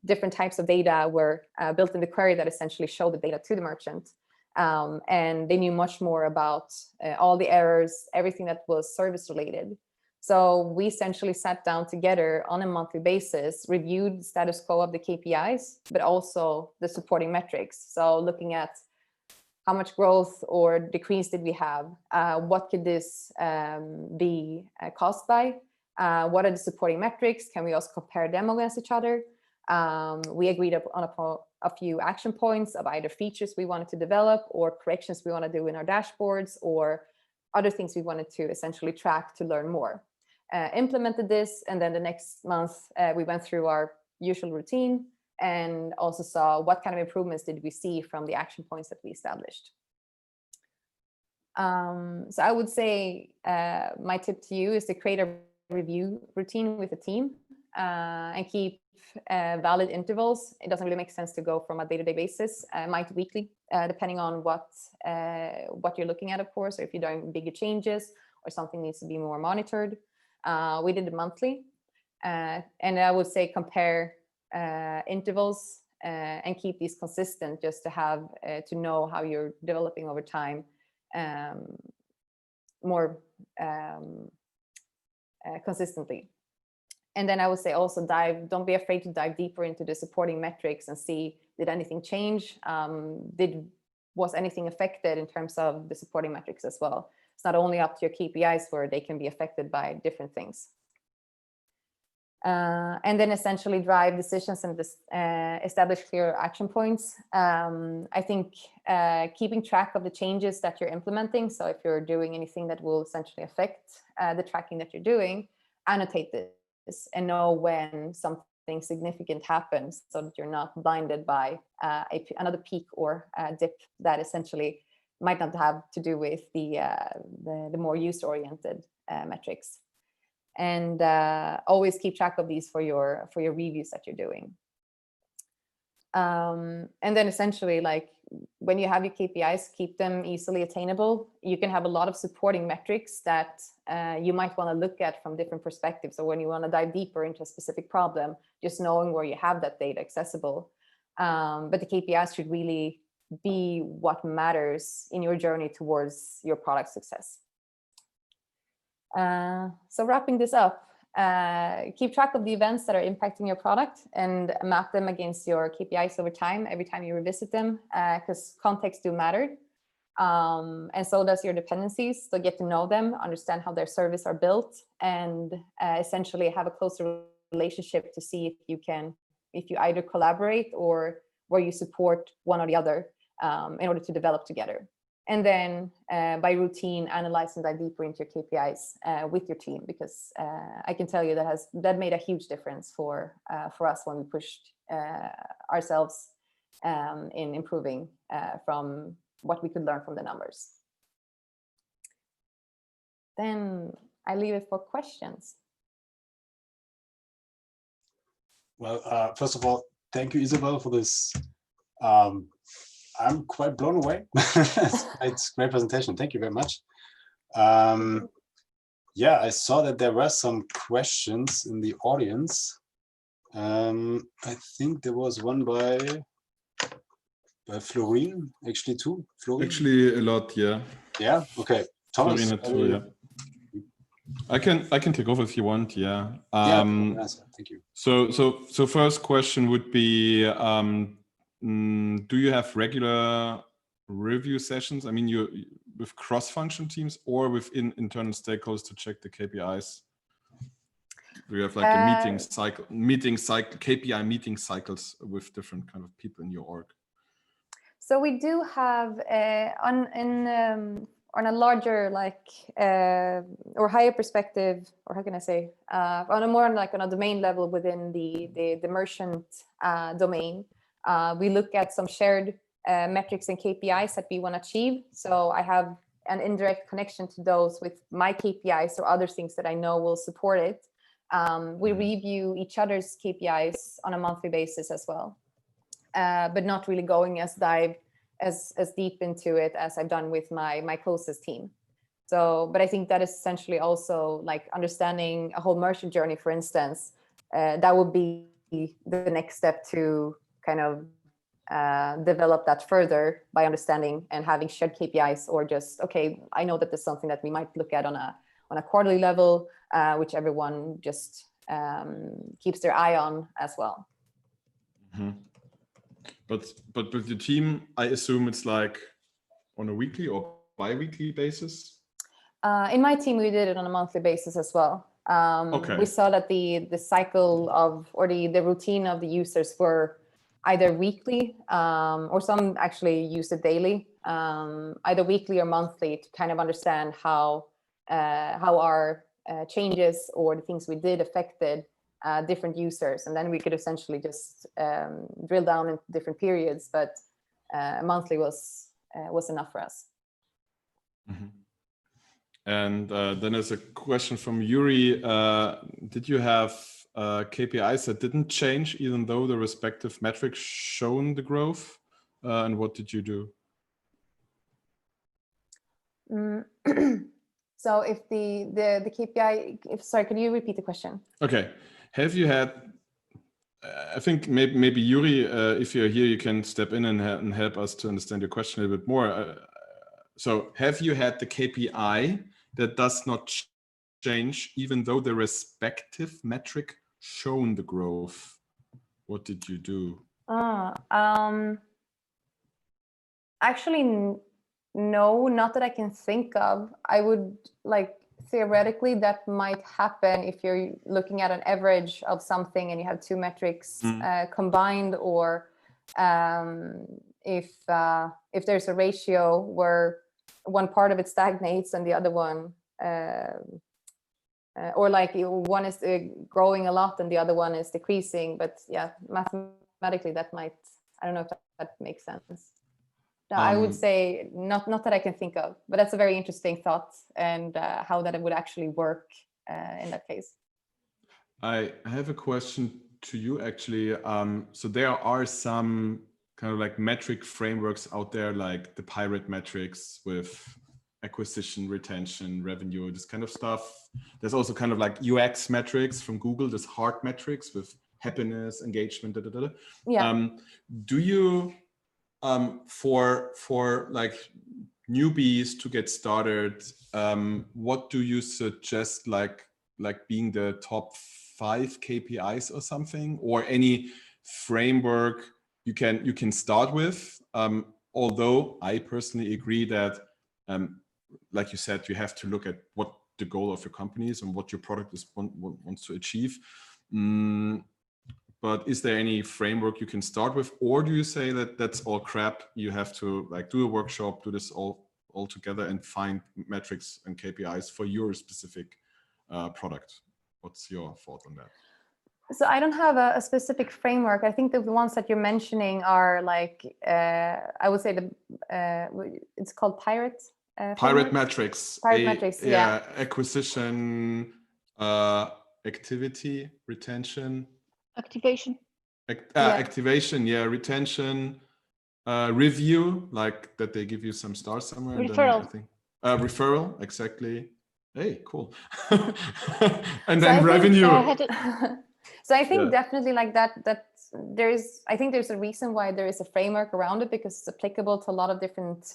I: different types of data were built in the query that essentially showed the data to the merchant. And they knew much more about all the errors, everything that was service related. So we essentially sat down together on a monthly basis, reviewed the status quo of the KPIs, but also the supporting metrics. So looking at how much growth or decrease did we have? What could this be caused by? What are the supporting metrics? Can we also compare them against each other? We agreed on a few action points of either features we wanted to develop or corrections we want to do in our dashboards or other things we wanted to essentially track to learn more. Implemented this, and then the next month we went through our usual routine and also saw what kind of improvements did we see from the action points that we established. So I would say my tip to you is to create a review routine with the team and keep valid intervals. It doesn't really make sense to go from a day-to-day basis, might weekly, depending on what you're looking at, of course, or if you're doing bigger changes or something needs to be more monitored. We did it monthly, and I would say compare intervals and keep these consistent, just to have to know how you're developing over time more consistently. And then I would say also don't be afraid to dive deeper into the supporting metrics and see, did anything change? Was anything affected in terms of the supporting metrics as well? It's not only up to your KPIs where they can be affected by different things. And then essentially drive decisions and establish clear action points. I think keeping track of the changes that you're implementing. So if you're doing anything that will essentially affect the tracking that you're doing, annotate this and know when something significant happens so that you're not blinded by another peak or dip that essentially might not have to do with the more user-oriented metrics. And always keep track of these for your reviews that you're doing. And then essentially, like when you have your KPIs, keep them easily attainable. You can have a lot of supporting metrics that you might want to look at from different perspectives, or when you want to dive deeper into a specific problem, just knowing where you have that data accessible. But the KPIs should really be what matters in your journey towards your product success. So wrapping this up, keep track of the events that are impacting your product and map them against your KPIs over time, every time you revisit them, because context do matter. And so does your dependencies. So get to know them, understand how their services are built, and essentially have a closer relationship to see if you either collaborate or where you support one or the other in order to develop together. And then by routine, analyze and dive deeper into your KPIs with your team, because I can tell you that made a huge difference for us when we pushed ourselves in improving from what we could learn from the numbers. Then I leave it for questions.
B: Well, first of all, thank you, Isabelle, for this. I'm quite blown away. It's a great presentation. Thank you very much. Yeah, I saw that there were some questions in the audience. I think there was one by Florine, actually too. Florine?
D: Actually, a lot, yeah.
B: Yeah. Okay. Thomas.
D: Florine too, yeah. I can take over if you want. Yeah.
B: Thank you.
D: So first question would be, do you have regular review sessions? I mean, you with cross-function teams or within internal stakeholders to check the KPIs? Do you have like a KPI meeting cycles with different kind of people in your org?
I: So we do have on a larger or higher perspective, or how can I say, on a domain level within the merchant domain, we look at some shared metrics and KPIs that we want to achieve. So I have an indirect connection to those with my KPIs or other things that I know will support it. We review each other's KPIs on a monthly basis as well, but not really going as deep into it as I've done with my closest team. So, but I think that is essentially also like understanding a whole merchant journey, for instance. That would be the next step to kind of develop that further by understanding and having shared KPIs, or just, okay, I know that there's something that we might look at on a quarterly level, which everyone just keeps their eye on as well.
D: Mm-hmm. But with your team, I assume it's like on a weekly or bi-weekly basis?
I: In my team, we did it on a monthly basis as well.
D: Okay.
I: We saw that the cycle of, or the routine of the users were either weekly, or some actually used it daily, either weekly or monthly, to kind of understand how our changes or the things we did affected different users. And then we could essentially just drill down into different periods, but monthly was enough for us.
D: Mm-hmm. And then there's a question from Yuri. Did you have KPIs that didn't change even though the respective metrics shown the growth? And what did you do?
I: So if the KPI, sorry, can you repeat the question?
D: Okay. Have you had, I think maybe Yuri, if you're here, you can step in and help us to understand your question a little bit more. So have you had the KPI that does not change even though the respective metric shown the growth? What did you do?
I: Actually, no, not that I can think of. I would theoretically that might happen if you're looking at an average of something and you have two metrics combined, or if there's a ratio where one part of it stagnates and the other one, or like one is growing a lot and the other one is decreasing. But yeah, mathematically that might, I don't know if that makes sense. No, I would say not that I can think of, but that's a very interesting thought, and how that it would actually work in that case.
D: I have a question to you actually. So there are some kind of like metric frameworks out there, like the pirate metrics with acquisition, retention, revenue, this kind of stuff. There's also kind of like UX metrics from Google, this hard metrics with happiness, engagement, da, da, da, da.
I: Yeah.
D: Do you, for like newbies to get started, what do you suggest, like being the top 5 KPIs or something, or any framework you can start with? Although I personally agree that, like you said, you have to look at what the goal of your company is and what your product is wants to achieve. But is there any framework you can start with, or do you say that that's all crap? You have to like do a workshop, do this all together, and find metrics and KPIs for your specific product? What's your thought on that?
I: So I don't have a specific framework. I think the ones that you're mentioning are like, I would say it's called Pirate.
D: Pirate metrics.
I: Pirate metrics, yeah.
D: Acquisition, activity, retention.
E: Activation.
D: Activation, yeah, retention, review, like that they give you some stars somewhere.
E: Referral.
D: And then I think, referral, exactly. Hey, cool. And then revenue.
I: So I think definitely like that I think there's a reason why there is a framework around it, because it's applicable to a lot of different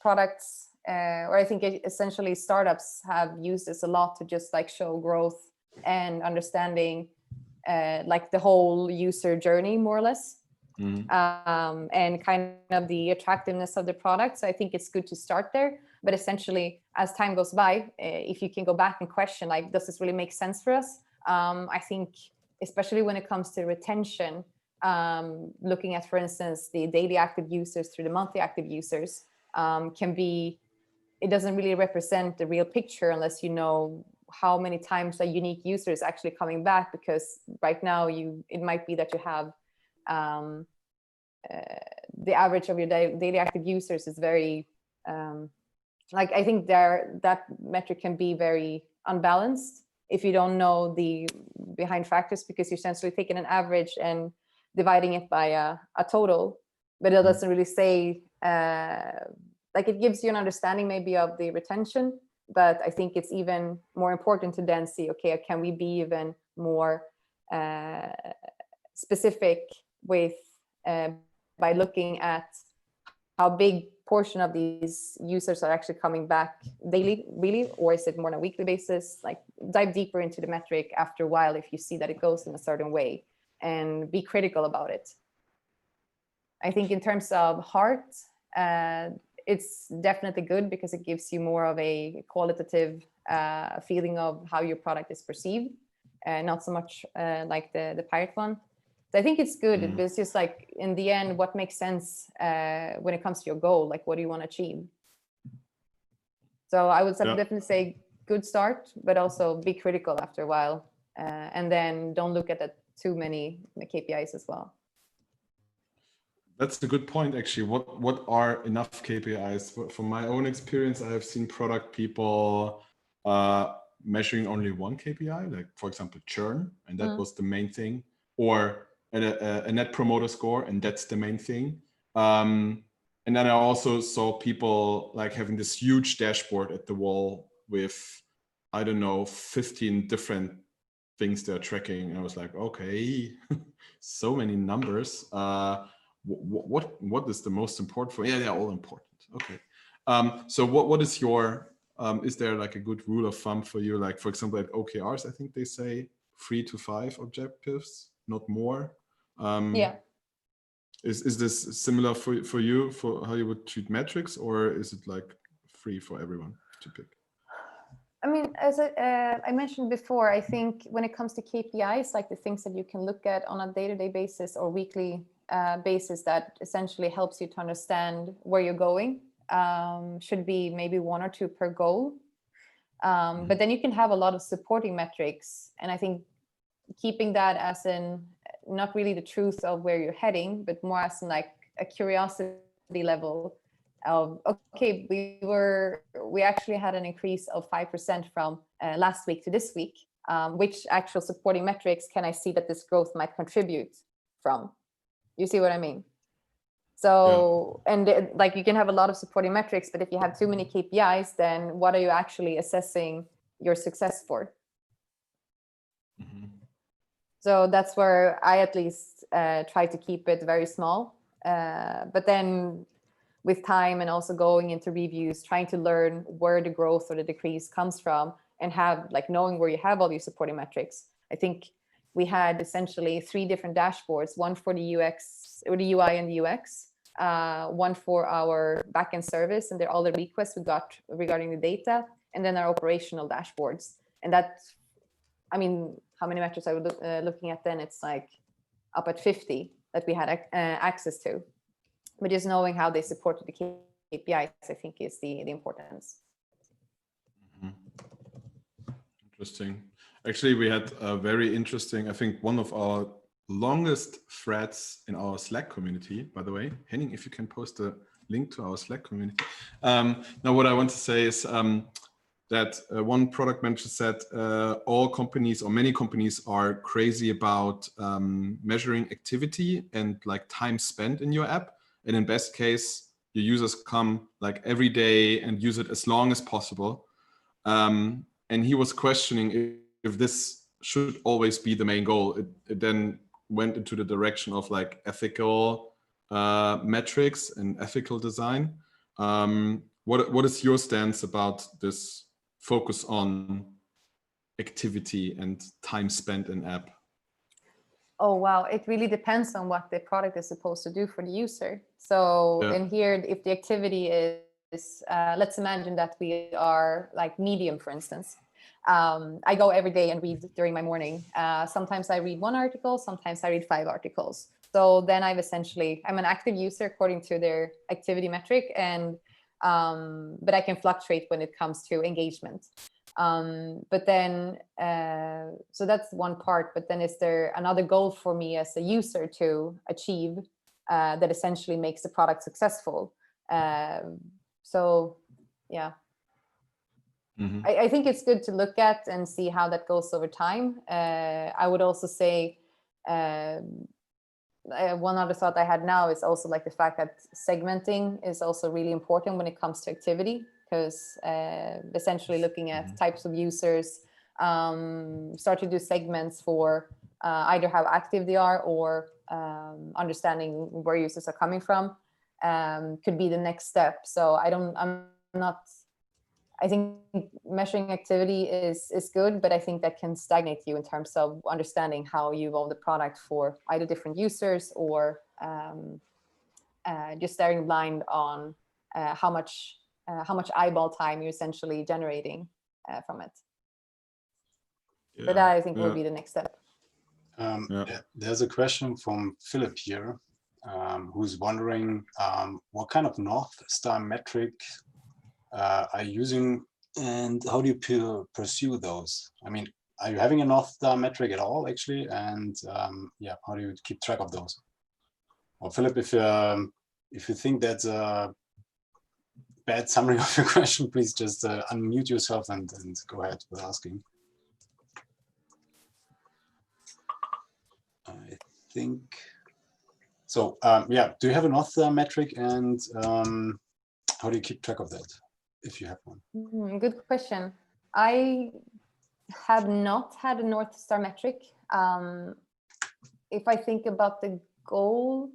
I: products, or I think essentially startups have used this a lot to just like show growth and understanding like the whole user journey, more or less. And kind of the attractiveness of the product. So I think it's good to start there. But essentially, as time goes by, if you can go back and question, like, does this really make sense for us? I think, especially when it comes to retention, looking at, for instance, the daily active users through the monthly active users it doesn't really represent the real picture unless you know how many times a unique user is actually coming back, because right now it might be that you have the average of your daily active users is very like, I think that metric can be very unbalanced if you don't know the behind factors, because you're essentially taking an average and dividing it by a total, but it doesn't really say like, it gives you an understanding maybe of the retention. But I think it's even more important to then see, okay, can we be even more specific with by looking at how big portion of these users are actually coming back daily, really, or is it more on a weekly basis? Like, dive deeper into the metric after a while if you see that it goes in a certain way, and be critical about it. I think in terms of heart, it's definitely good because it gives you more of a qualitative feeling of how your product is perceived, not so much like the pirate one. So I think it's good. It's just like, in the end, what makes sense when it comes to your goal, like what do you want to achieve? So I would definitely say good start, but also be critical after a while, and then don't look at too many KPIs as well.
D: That's a good point, actually. What are enough KPIs? From my own experience, I have seen product people measuring only one KPI, like, for example, churn, and that was the main thing, or a net promoter score, and that's the main thing. And then I also saw people like having this huge dashboard at the wall with, I don't know, 15 different things they're tracking. And I was like, okay, so many numbers. What is the most important for? Yeah, they're all important. Okay. So what is your, is there like a good rule of thumb for you? Like, for example, at OKRs, I think they say 3 to 5 objectives, not more.
I: Yeah.
D: Is this similar for you, for how you would treat metrics, or is it like free for everyone to pick?
I: I mean, as I mentioned before, I think when it comes to KPIs, like the things that you can look at on a day-to-day basis or weekly basis that essentially helps you to understand where you're going, should be maybe 1 or 2 per goal. But then you can have a lot of supporting metrics. And I think keeping that as in not really the truth of where you're heading, but more as in like a curiosity level of, okay, we actually had an increase of 5% from last week to this week. which actual supporting metrics can I see that this growth might contribute from? You see what I mean? So, and like you can have a lot of supporting metrics, but if you have too many KPIs, then what are you actually assessing your success for? So that's where I at least try to keep it very small. But then with time and also going into reviews, trying to learn where the growth or the decrease comes from, and have like knowing where you have all your supporting metrics. I think we had essentially 3 different dashboards, one for the UX or the UI and the UX, one for our backend service and all the requests we got regarding the data, and then our operational dashboards. And that, I mean, how many metrics I was looking at then? It's like up at 50 that we had access to. But just knowing how they supported the KPIs, I think, is the importance.
D: Interesting. Actually, we had a very interesting, I think one of our longest threads in our Slack community, by the way. Henning, if you can post a link to our Slack community. Now, what I want to say is that one product manager said all companies or many companies are crazy about measuring activity and like time spent in your app. And in best case, your users come like every day and use it as long as possible. And he was questioning if this should always be the main goal. It then went into the direction of like ethical metrics and ethical design. What is your stance about this focus on activity and time spent in app?
I: Oh, wow. It really depends on what the product is supposed to do for the user. So in here, if the activity is, let's imagine that we are like Medium, for instance. I go every day and read during my morning. Sometimes I read 1 article, sometimes I read 5 articles. So then I'm an active user according to their activity metric, and but I can fluctuate when it comes to engagement. But then, so that's one part, but then is there another goal for me as a user to achieve that essentially makes the product successful? So, yeah. I think it's good to look at and see how that goes over time. I would also say one other thought I had now is also like the fact that segmenting is also really important when it comes to activity, because essentially looking at types of users, start to do segments for either how active they are or understanding where users are coming from could be the next step. So I think measuring activity is good, but I think that can stagnate you in terms of understanding how you evolve the product for either different users or just staring blind on how much eyeball time you're essentially generating from it. Yeah. But that I think will be the next step.
B: There's a question from Philip here, who's wondering what kind of North Star metric are you using and how do you pursue those? I mean, are you having a North Star metric at all, actually? And yeah, how do you keep track of those? Or Philip, if you think that's a bad summary of your question, please just unmute yourself and go ahead with asking. I think so. Yeah, do you have a North Star metric, and how do you keep track of that, if you have one?
I: Good question. I have not had a North Star metric. If I think about the goal,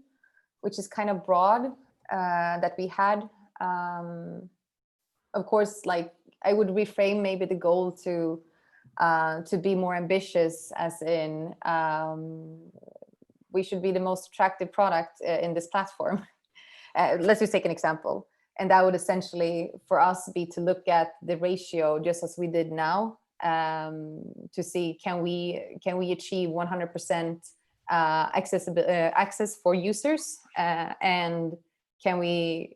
I: which is kind of broad, that we had, of course, like I would reframe maybe the goal to be more ambitious, as in we should be the most attractive product in this platform. Let's just take an example. And that would essentially, for us, be to look at the ratio, just as we did now, to see can we achieve 100% access for users, and can we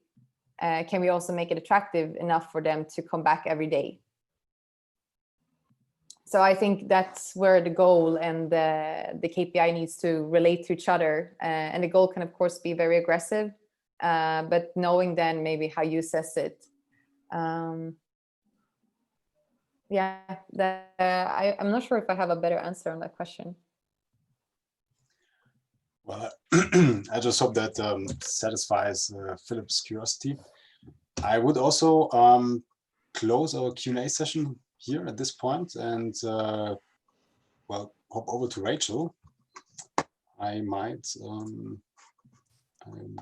I: also make it attractive enough for them to come back every day. So I think that's where the goal and the KPI needs to relate to each other, and the goal can of course be very aggressive. But knowing then maybe how you assess it. yeah, I'm not sure if I have a better answer on that question.
B: Well, I just hope that satisfies Philip's curiosity. I would also close our Q&A session here at this point and well, hop over to Rachel. I'm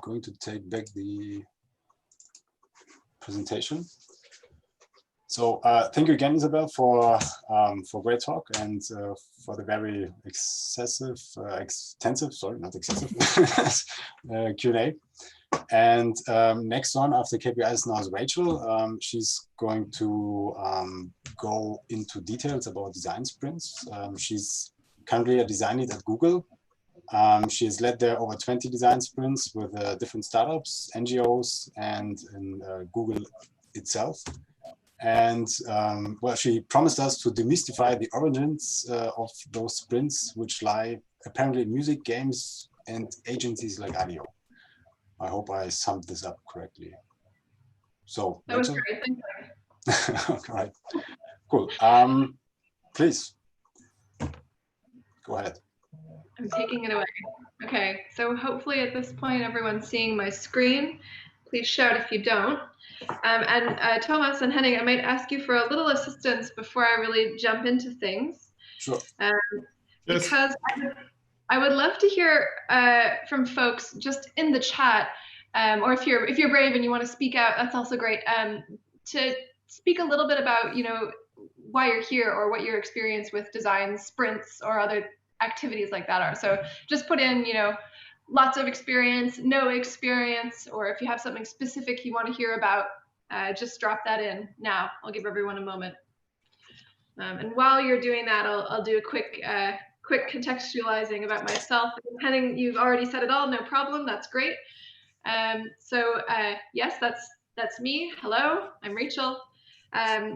B: going to take back the presentation. So thank you again, Isabelle, for great talk and for the very extensive, sorry, not excessive, Q&A. And next on after KPIs now is Rachel. She's going to go into details about design sprints. She's currently a design lead at Google. She has led there over 20 design sprints with different startups, NGOs, and in Google itself. And well, she promised us to demystify the origins of those sprints, which lie apparently in music, games, and agencies like IDEO. I hope I summed this up correctly. So,
J: that was great. Thank you.
B: All right, cool. Please go ahead.
J: I'm taking it away. Okay, so hopefully at this point everyone's seeing my screen. Please shout if you don't. And Thomas and Henning, I might ask you for a little assistance before I really jump into things.
B: Sure.
D: Yes.
J: Because I would love to hear from folks just in the chat, or if you're brave and you want to speak out, that's also great. To speak a little bit about, you know, why you're here or what your experience with design sprints or other activities like that are. So just put in, you know, lots of experience, no experience, or if you have something specific you want to hear about, just drop that in now. I'll give everyone a moment. And while you're doing that, I'll do a quick contextualizing about myself. Henning, you've already said it all, no problem, that's great. So yes, that's me. Hello, I'm Rachel. As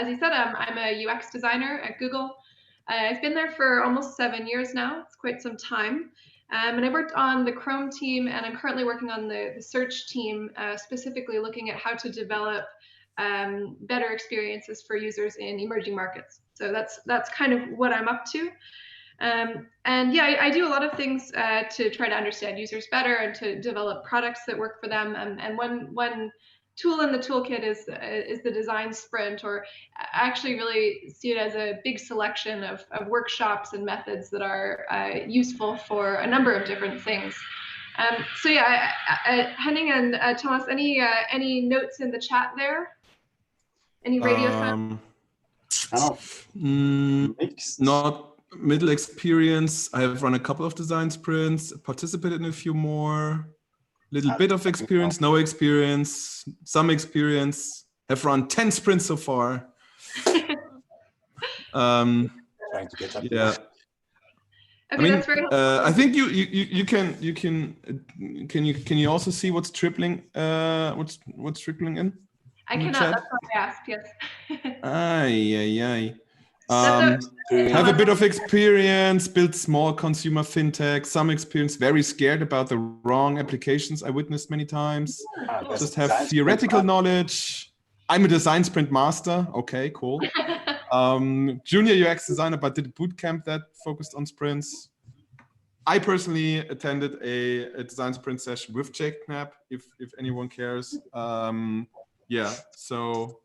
J: you said, I'm a UX designer at Google. I've been there for almost 7 years now. It's quite some time. And I worked on the Chrome team, and I'm currently working on the search team, specifically looking at how to develop better experiences for users in emerging markets. So that's kind of what I'm up to. And yeah, I do a lot of things to try to understand users better and to develop products that work for them. And one tool in the toolkit is the design sprint, or I actually really see it as a big selection of workshops and methods that are useful for a number of different things. So yeah, Henning and Thomas, any notes in the chat there? Any radio time?
D: Not middle experience. I have run a couple of design sprints, participated in a few more. Little bit of experience, no experience, some experience. Have run 10 sprints so far.
B: Trying to get up.
D: Yeah.
J: Okay,
D: I mean,
J: that's very helpful.
D: I think can you also see what's trickling what's trickling in?
J: I cannot.
D: Chat?
J: That's why I asked. Yes.
D: Aye. Have a bit of experience, build small consumer fintech, some experience, very scared about the wrong applications I witnessed many times. Just have theoretical knowledge. I'm a design sprint master. Okay, cool. Junior UX designer, but did a bootcamp that focused on sprints. I personally attended a design sprint session with Jake Knapp, if anyone cares. Yeah, so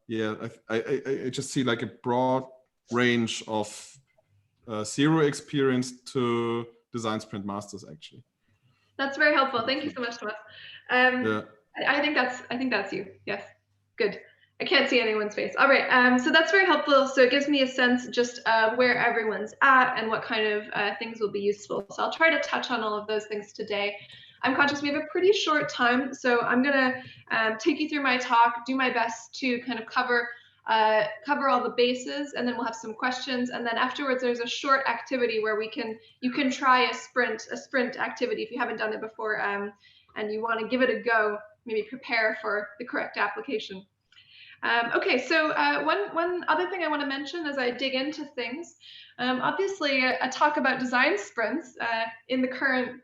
D: yeah, I just see like a broad range of zero experience to design sprint masters, actually.
J: That's very helpful. Thank you so much, Thomas.
D: Yeah.
J: I think that's you. Yes, good. I can't see anyone's face. All right, so that's very helpful. So it gives me a sense just where everyone's at and what kind of things will be useful. So I'll try to touch on all of those things today. I'm conscious we have a pretty short time, so I'm gonna take you through my talk, do my best to kind of cover all the bases, and then we'll have some questions. And then afterwards, there's a short activity where you can try a sprint activity if you haven't done it before, and you want to give it a go. Maybe prepare for the correct application. Okay, so one other thing I want to mention as I dig into things, obviously a talk about design sprints in the current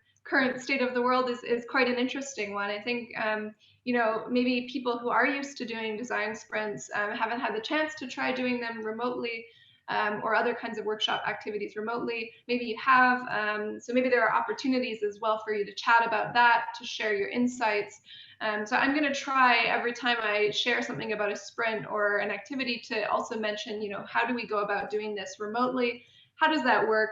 J: state of the world is quite an interesting one. I think maybe people who are used to doing design sprints haven't had the chance to try doing them remotely, or other kinds of workshop activities remotely. Maybe you have, so maybe there are opportunities as well for you to chat about that, to share your insights. So I'm going to try every time I share something about a sprint or an activity to also mention, how do we go about doing this remotely? How does that work?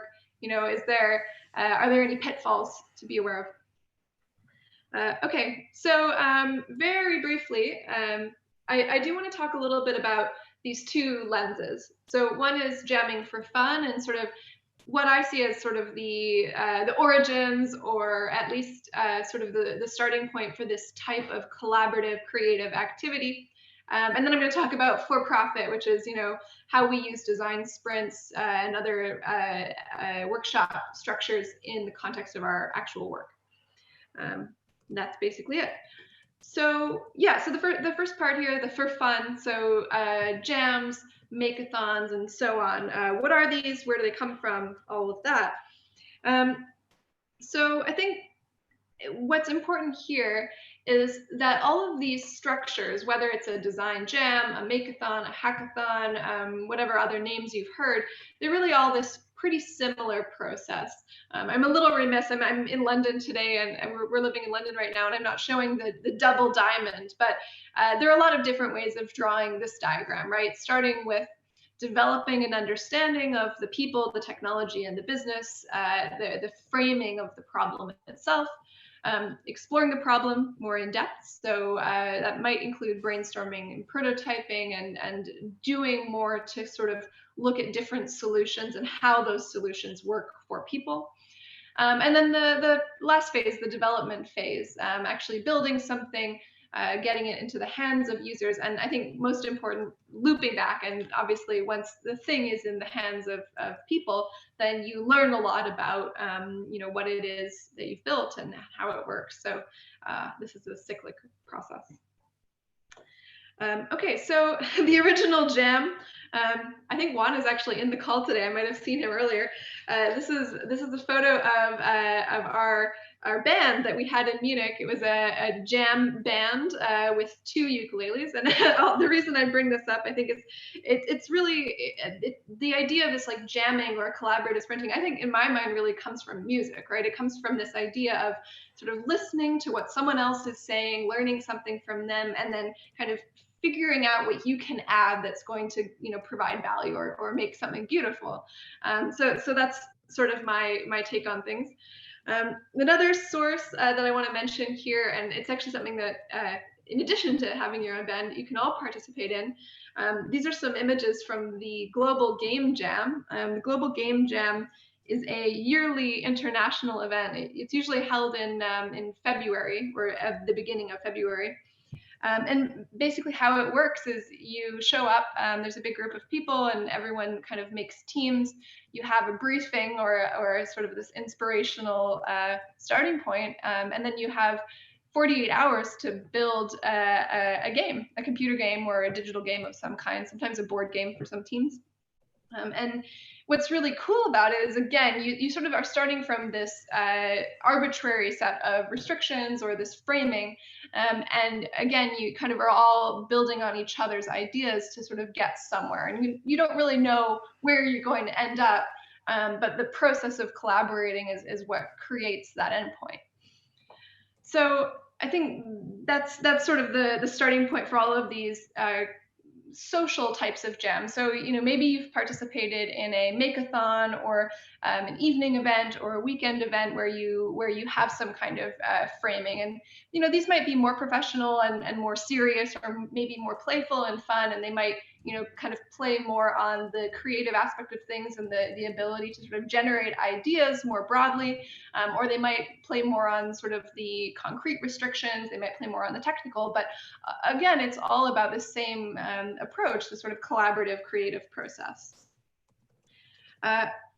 J: Are there any pitfalls to be aware of? Okay, so very briefly, I do want to talk a little bit about these two lenses. So one is jamming for fun, and sort of what I see as sort of the origins, or at least sort of the starting point for this type of collaborative creative activity. And then I'm going to talk about for-profit, which is, how we use design sprints and other workshop structures in the context of our actual work. That's basically it. So yeah, so the first part here, the for fun, so jams, make-a-thons, and so on. What are these? Where do they come from? All of that. So I think what's important here is that all of these structures, whether it's a design jam, a make-a-thon, a hackathon, whatever other names you've heard, they're really all this pretty similar process. I'm a little remiss. I'm in London today, and we're living in London right now, and I'm not showing the double diamond, but there are a lot of different ways of drawing this diagram, right? Starting with developing an understanding of the people, the technology, and the business, the framing of the problem itself, exploring the problem more in depth. So that might include brainstorming and prototyping, and doing more to sort of look at different solutions and how those solutions work for people. And then the last phase, the development phase, actually building something, getting it into the hands of users. And I think most important, looping back, and obviously once the thing is in the hands of people, then you learn a lot about what it is that you've built and how it works. So this is a cyclic process. Okay, so the original jam, I think Juan is actually in the call today. I might have seen him earlier. This is a photo of our band that we had in Munich. It was a jam band with 2 ukuleles, and the reason I bring this up, I think it's really the idea of this like jamming or collaborative sprinting, I think in my mind really comes from music, right? It comes from this idea of sort of listening to what someone else is saying, learning something from them, and then kind of figuring out what you can add that's going to provide value or make something beautiful. So that's sort of my take on things. Another source that I want to mention here, and it's actually something that in addition to having your own band, you can all participate in. These are some images from the Global Game Jam. The Global Game Jam is a yearly international event. It's usually held in February, or at the beginning of February. And basically how it works is you show up, there's a big group of people, and everyone kind of makes teams. You have a briefing or sort of this inspirational starting point, and then you have 48 hours to build a game, a computer game or a digital game of some kind, sometimes a board game for some teams. And what's really cool about it is, again, you sort of are starting from this arbitrary set of restrictions or this framing. And again, you kind of are all building on each other's ideas to sort of get somewhere. And you don't really know where you're going to end up, but the process of collaborating is what creates that endpoint. So I think that's sort of the starting point for all of these social types of jams. So maybe you've participated in a make-a-thon or an evening event or a weekend event where you have some kind of framing, and these might be more professional and more serious, or maybe more playful and fun, and they might kind of play more on the creative aspect of things and the ability to sort of generate ideas more broadly, or they might play more on sort of the concrete restrictions. They might play more on the technical, but again, it's all about the same approach, the sort of collaborative creative process.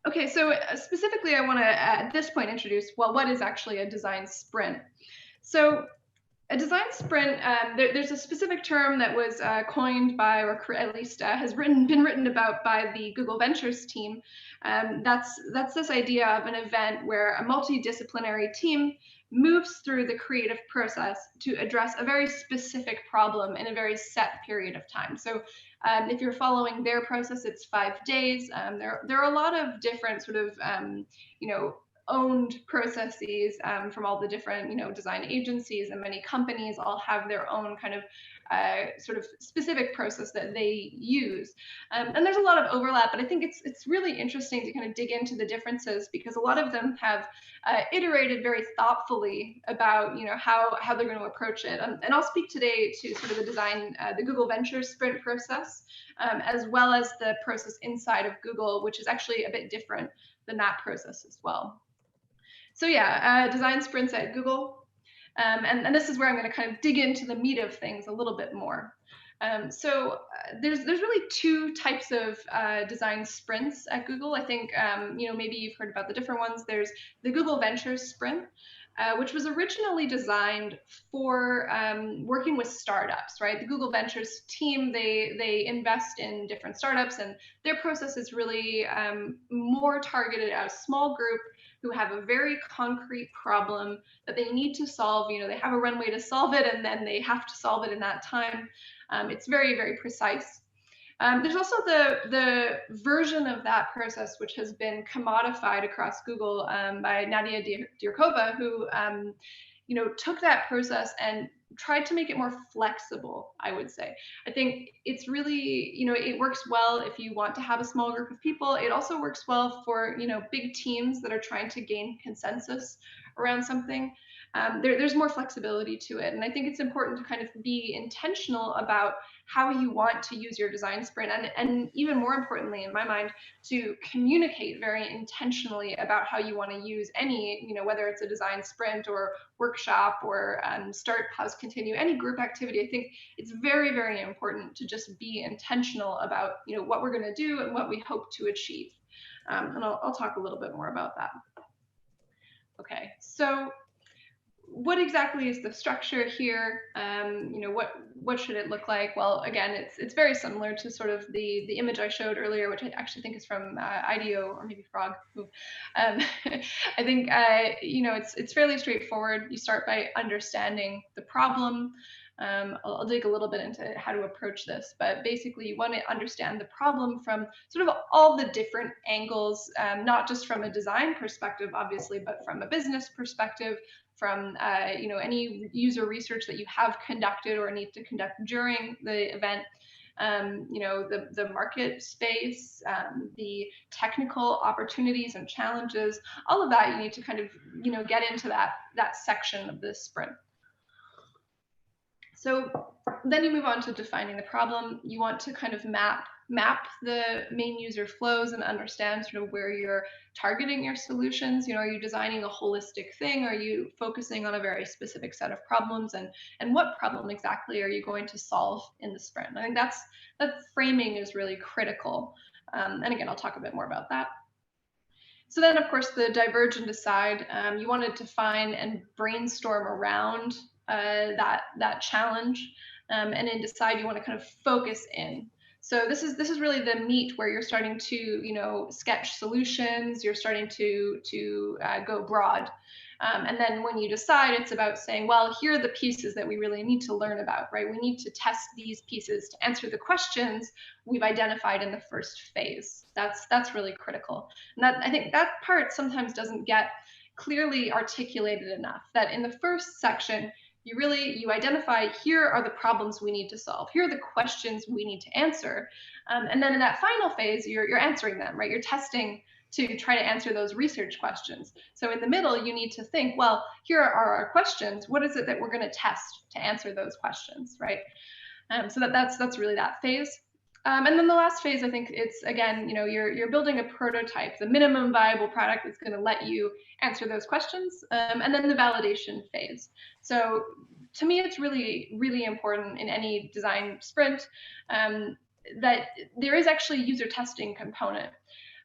J: Okay, so specifically I want to at this point introduce, well, what is actually a design sprint? So a design sprint, there's a specific term that was coined by, or at least has been written about by the Google Ventures team. That's this idea of an event where a multidisciplinary team moves through the creative process to address a very specific problem in a very set period of time. So if you're following their process, it's 5 days. There are a lot of different sort of, owned processes from all the different, design agencies, and many companies all have their own kind of sort of specific process that they use. And there's a lot of overlap, but I think it's really interesting to kind of dig into the differences, because a lot of them have iterated very thoughtfully about, how they're going to approach it. And I'll speak today to sort of the design, the Google Ventures sprint process, as well as the process inside of Google, which is actually a bit different than that process as well. So yeah, design sprints at Google. And this is where I'm going to kind of dig into the meat of things a little bit more. So there's really 2 types of design sprints at Google. I think, maybe you've heard about the different ones. There's the Google Ventures sprint, which was originally designed for working with startups, right? The Google Ventures team, they invest in different startups, and their process is really more targeted at a small group who have a very concrete problem that they need to solve. They have a runway to solve it, and then they have to solve it in that time. It's very, very precise. There's also the version of that process which has been commodified across Google by Nadia Dierkova, who took that process and tried to make it more flexible, I would say. I think it's really, it works well if you want to have a small group of people. It also works well for, big teams that are trying to gain consensus around something. There's more flexibility to it. And I think it's important to kind of be intentional about how you want to use your design sprint, and even more importantly, in my mind, to communicate very intentionally about how you want to use any, whether it's a design sprint or workshop or start, pause, continue, any group activity. I think it's very, very important to just be intentional about, what we're going to do and what we hope to achieve. And I'll talk a little bit more about that. Okay, so what exactly is the structure here? What should it look like? Well, again, it's very similar to sort of the image I showed earlier, which I actually think is from IDEO, or maybe Frog. I think it's fairly straightforward. You start by understanding the problem. I'll dig a little bit into how to approach this, but basically you want to understand the problem from sort of all the different angles, not just from a design perspective, obviously, but from a business perspective, from any user research that you have conducted or need to conduct during the event, the market space, the technical opportunities and challenges, all of that you need to kind of get into that section of this sprint. So then you move on to defining the problem. You want to kind of map the main user flows and understand sort of where you're targeting your solutions. Are you designing a holistic thing? Are you focusing on a very specific set of problems? And what problem exactly are you going to solve in the sprint? I think that framing is really critical. And again, I'll talk a bit more about that. So then, of course, the diverge and decide. You want to define and brainstorm around that challenge, and in decide you want to kind of focus in. So this is really the meat where you're starting to sketch solutions. You're starting to go broad, and then when you decide, it's about saying, well, here are the pieces that we really need to learn about, right? We need to test these pieces to answer the questions we've identified in the first phase. That's really critical, and I think that part sometimes doesn't get clearly articulated enough. That in the first section, you identify, here are the problems we need to solve. Here are the questions we need to answer. And then in that final phase, you're answering them, right? You're testing to try to answer those research questions. So in the middle, you need to think, well, here are our questions. What is it that we're going to test to answer those questions, right? So that's really that phase. And then the last phase, I think it's, again, you're building a prototype, the minimum viable product that's going to let you answer those questions, and then the validation phase. So to me, it's really, really important in any design sprint that there is actually a user testing component.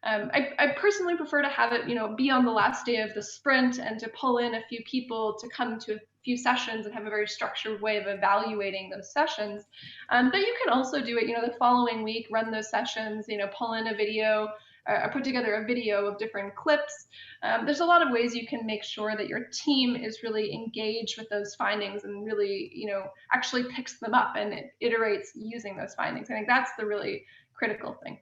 J: I personally prefer to have it, be on the last day of the sprint and to pull in a few people to come to a few sessions and have a very structured way of evaluating those sessions. But you can also do it, the following week, run those sessions, pull in a video, put together a video of different clips. There's a lot of ways you can make sure that your team is really engaged with those findings and really, actually picks them up and it iterates using those findings. I think that's the really critical thing.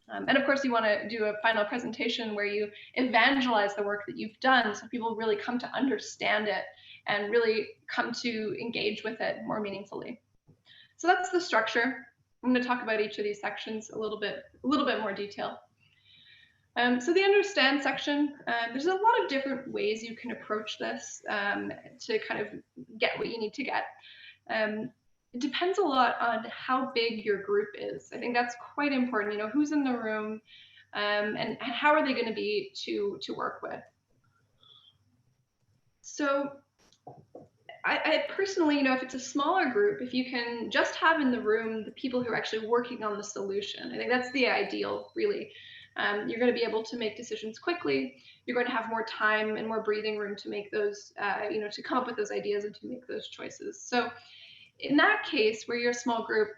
J: And of course, you want to do a final presentation where you evangelize the work that you've done so people really come to understand it and really come to engage with it more meaningfully. So that's the structure. I'm going to talk about each of these sections a little bit more detail. So the understand section, there's a lot of different ways you can approach this to kind of get what you need to get. It depends a lot on how big your group is. I think that's quite important. Who's in the room and how are they going to be to work with. So I personally, if it's a smaller group, if you can just have in the room the people who are actually working on the solution, I think that's the ideal, really. You're going to be able to make decisions quickly. You're going to have more time and more breathing room to make those, to come up with those ideas and to make those choices. So in that case, where you're a small group,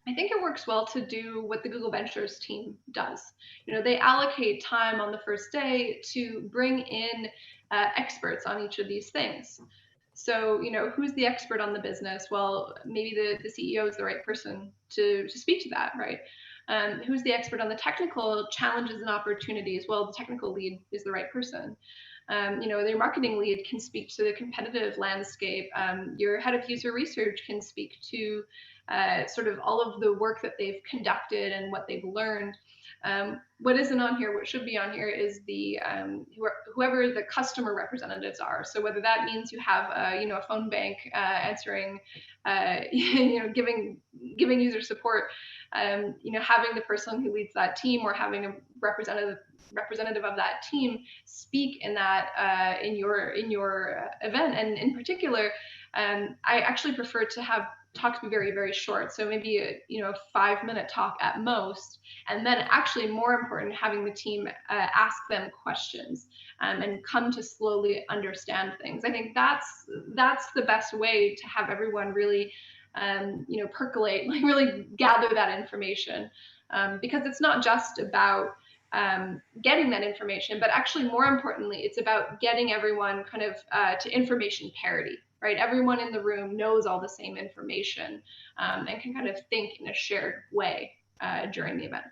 J: I think it works well to do what the Google Ventures team does. They allocate time on the first day to bring in experts on each of these things. So, who's the expert on the business? Well, maybe the CEO is the right person to speak to that, right? Who's the expert on the technical challenges and opportunities? Well, the technical lead is the right person. Their marketing lead can speak to the competitive landscape. Your head of user research can speak to sort of all of the work that they've conducted and what they've learned. What isn't on here, what should be on here, is the whoever the customer representatives are. So whether that means you have a phone bank answering, giving user support, having the person who leads that team or having a representative of that team speak in that in your event. And in particular, I actually prefer to have talks be very, very short. So maybe a 5-minute talk at most, and then actually more important, having the team ask them questions and come to slowly understand things. I think that's the best way to have everyone really percolate, like really gather that information, because it's not just about getting that information, but actually more importantly, it's about getting everyone kind of to information parity, right? Everyone in the room knows all the same information and can kind of think in a shared way during the event.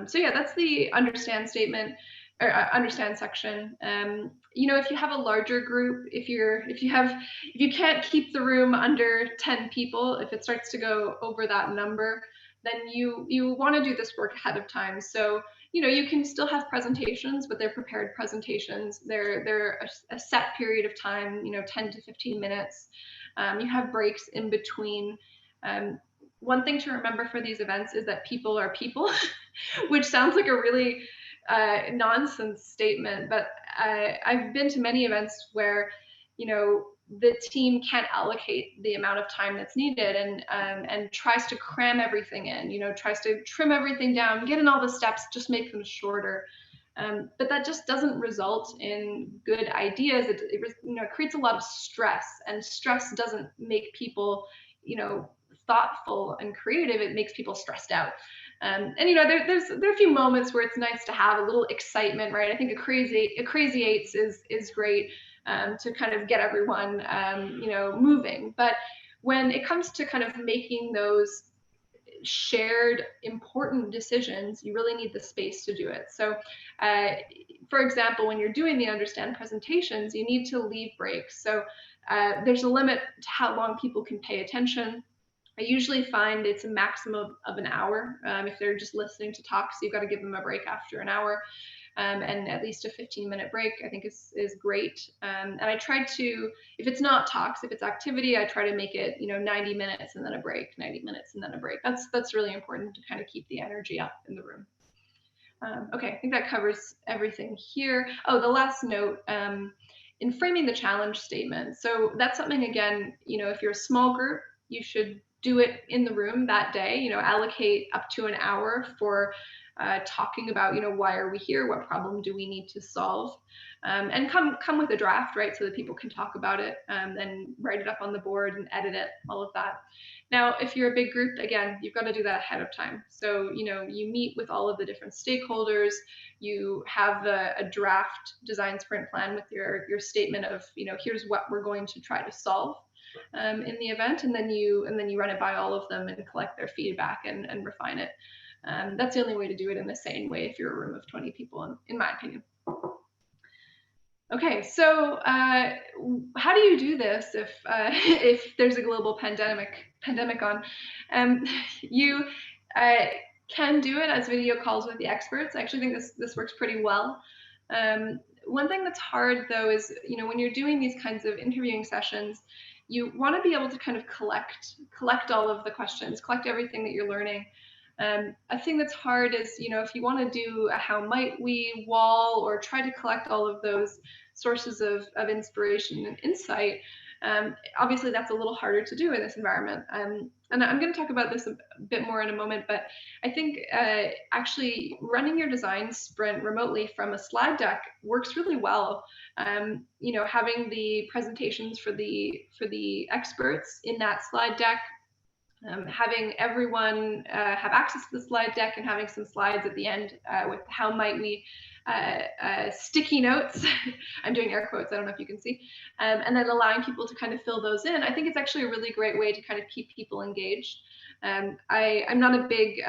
J: So yeah, that's the understand statement or understand section. If you have a larger group, if you can't keep the room under 10 people, if it starts to go over that number, then you want to do this work ahead of time. So you can still have presentations, but they're prepared presentations. They're a set period of time, 10 to 15 minutes. You have breaks in between. One thing to remember for these events is that people are people, which sounds like a really nonsense statement, but I've been to many events where, the team can't allocate the amount of time that's needed and tries to cram everything in, tries to trim everything down, get in all the steps, just make them shorter. But that just doesn't result in good ideas. It creates a lot of stress, and stress doesn't make people, thoughtful and creative. It makes people stressed out. And there are a few moments where it's nice to have a little excitement, right? I think a crazy eights is great to kind of get everyone moving. But when it comes to kind of making those shared important decisions, you really need the space to do it. So for example, when you're doing the understand presentations, you need to leave breaks. So there's a limit to how long people can pay attention. I usually find it's a maximum of an hour if they're just listening to talks. So you've got to give them a break after an hour, and at least a 15-minute break, I think is great. And I try to, if it's not talks, if it's activity, I try to make it 90 minutes and then a break, 90 minutes and then a break. That's really important to kind of keep the energy up in the room. Okay, I think that covers everything here. Oh, the last note. In framing the challenge statement. So that's something, again, if you're a small group, you should do it in the room that day, allocate up to an hour for talking about, why are we here? What problem do we need to solve? And come with a draft, right? So that people can talk about it, and write it up on the board and edit it, all of that. Now, if you're a big group, again, you've got to do that ahead of time. So, you meet with all of the different stakeholders, you have a draft design sprint plan with your statement of, here's what we're going to try to solve in the event, and then you run it by all of them and collect their feedback and refine it. That's the only way to do it in the same way if you're a room of 20 people, in my opinion. Okay, so how do you do this if there's a global pandemic on? You can do it as video calls with the experts. I actually think this works pretty well. One thing that's hard though is, when you're doing these kinds of interviewing sessions, you want to be able to kind of collect all of the questions, collect everything that you're learning. A thing that's hard is, if you want to do a how might we wall or try to collect all of those sources of inspiration and insight, obviously that's a little harder to do in this environment. And I'm going to talk about this a bit more in a moment, but I think actually running your design sprint remotely from a slide deck works really well. Having the presentations for the experts in that slide deck, having everyone have access to the slide deck and having some slides at the end with how might we sticky notes. I'm doing air quotes, I don't know if you can see, and then allowing people to kind of fill those in. I think it's actually a really great way to kind of keep people engaged. I'm not a big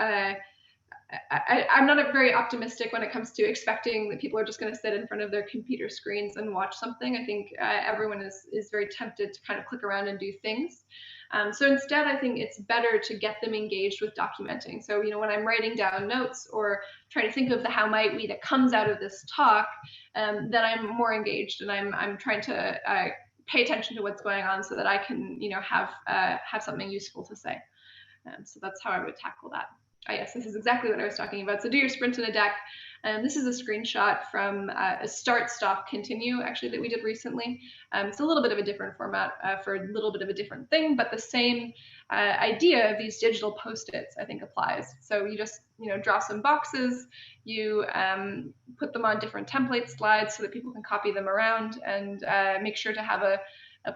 J: I'm not very optimistic when it comes to expecting that people are just going to sit in front of their computer screens and watch something. I think everyone is very tempted to kind of click around and do things. So instead, I think it's better to get them engaged with documenting. So, when I'm writing down notes or trying to think of the how might we that comes out of this talk, then I'm more engaged and I'm trying to pay attention to what's going on so that I can, have something useful to say. So that's how I would tackle that. Yes, this is exactly what I was talking about. So do your sprint in a deck. This is a screenshot from a start, stop, continue, actually, that we did recently. It's a little bit of a different format for a little bit of a different thing, but the same idea of these digital Post-its, I think, applies. So you just, draw some boxes, you put them on different template slides so that people can copy them around, and make sure to have a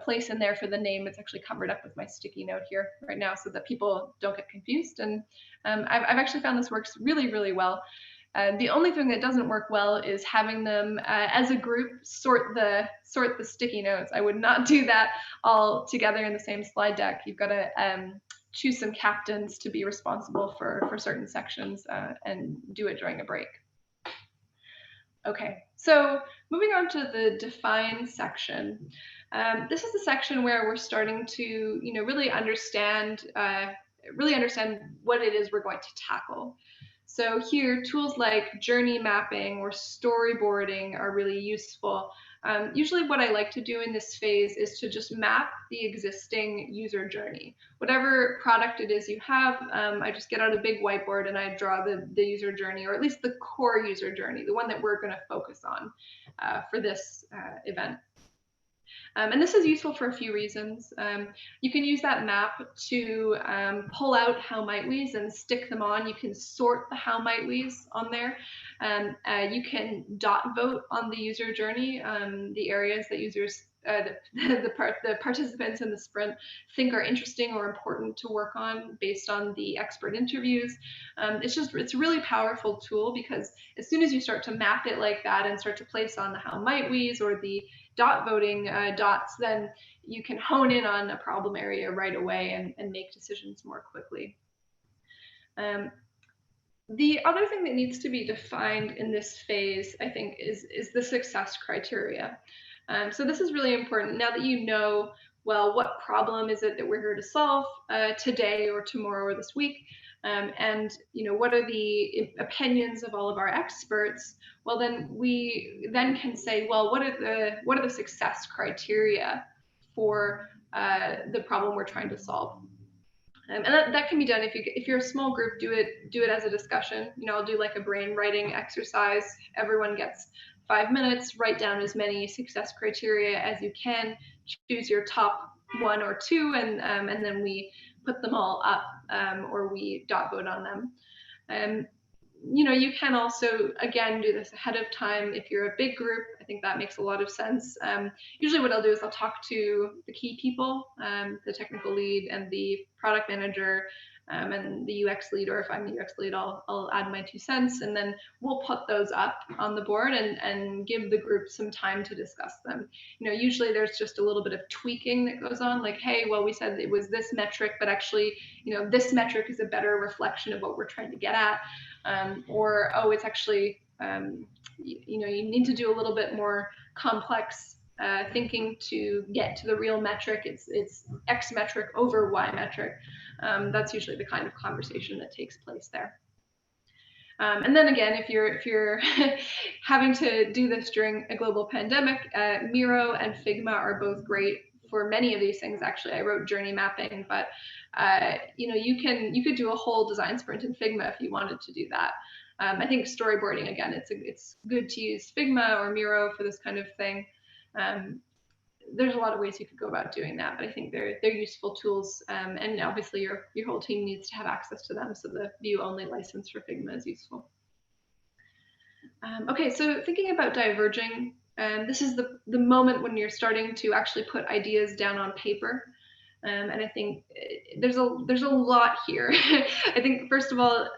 J: place in there for the name. It's actually covered up with my sticky note here right now so that people don't get confused. And I've actually found this works really, really well. The only thing that doesn't work well is having them as a group sort the sticky notes. I would not do that all together in the same slide deck. You've got to choose some captains to be responsible for certain sections and do it during a break. Okay, so moving on to the define section. This is the section where we're starting to, really understand what it is we're going to tackle. So here, tools like journey mapping or storyboarding are really useful. Usually what I like to do in this phase is to just map the existing user journey. Whatever product it is you have, I just get out a big whiteboard and I draw the user journey, or at least the core user journey, the one that we're going to focus on for this event. And this is useful for a few reasons. You can use that map to pull out how might we's and stick them on. You can sort the how might we's on there. You can dot vote on the user journey, the areas that users, the participants in the sprint think are interesting or important to work on based on the expert interviews. It's a really powerful tool, because as soon as you start to map it like that and start to place on the how might we's or the dot voting dots, then you can hone in on a problem area right away and make decisions more quickly. The other thing that needs to be defined in this phase, I think, is the success criteria. So this is really important. Now that you know, well, what problem is it that we're here to solve today or tomorrow or this week, and what are the opinions of all of our experts? Well, then we then can say, well, what are the success criteria for the problem we're trying to solve? And that can be done if you're a small group. Do it as a discussion. I'll do like a brainwriting exercise. Everyone gets 5 minutes. Write down as many success criteria as you can. Choose your top 1 or 2, and then we put them all up, or we dot vote on them. you can also, again, do this ahead of time. If you're a big group, I think that makes a lot of sense. Usually what I'll do is I'll talk to the key people, the technical lead and the product manager, and the UX lead, or if I'm the UX lead, I'll add my 2 cents, and then we'll put those up on the board and give the group some time to discuss them. Usually there's just a little bit of tweaking that goes on, like, hey, well, we said it was this metric, but actually, this metric is a better reflection of what we're trying to get at. Or, oh, it's actually, you need to do a little bit more complex thinking to get to the real metric. It's X metric over Y metric. That's usually the kind of conversation that takes place there. And then again, if you're having to do this during a global pandemic, Miro and Figma are both great for many of these things. Actually, I wrote journey mapping, but you could do a whole design sprint in Figma if you wanted to do that. I think storyboarding, again, it's good to use Figma or Miro for this kind of thing. There's a lot of ways you could go about doing that, but I think they're useful tools, and obviously your whole team needs to have access to them, so the view-only license for Figma is useful. Okay, so thinking about diverging, this is the moment when you're starting to actually put ideas down on paper, and I think there's a lot here. I think first of all,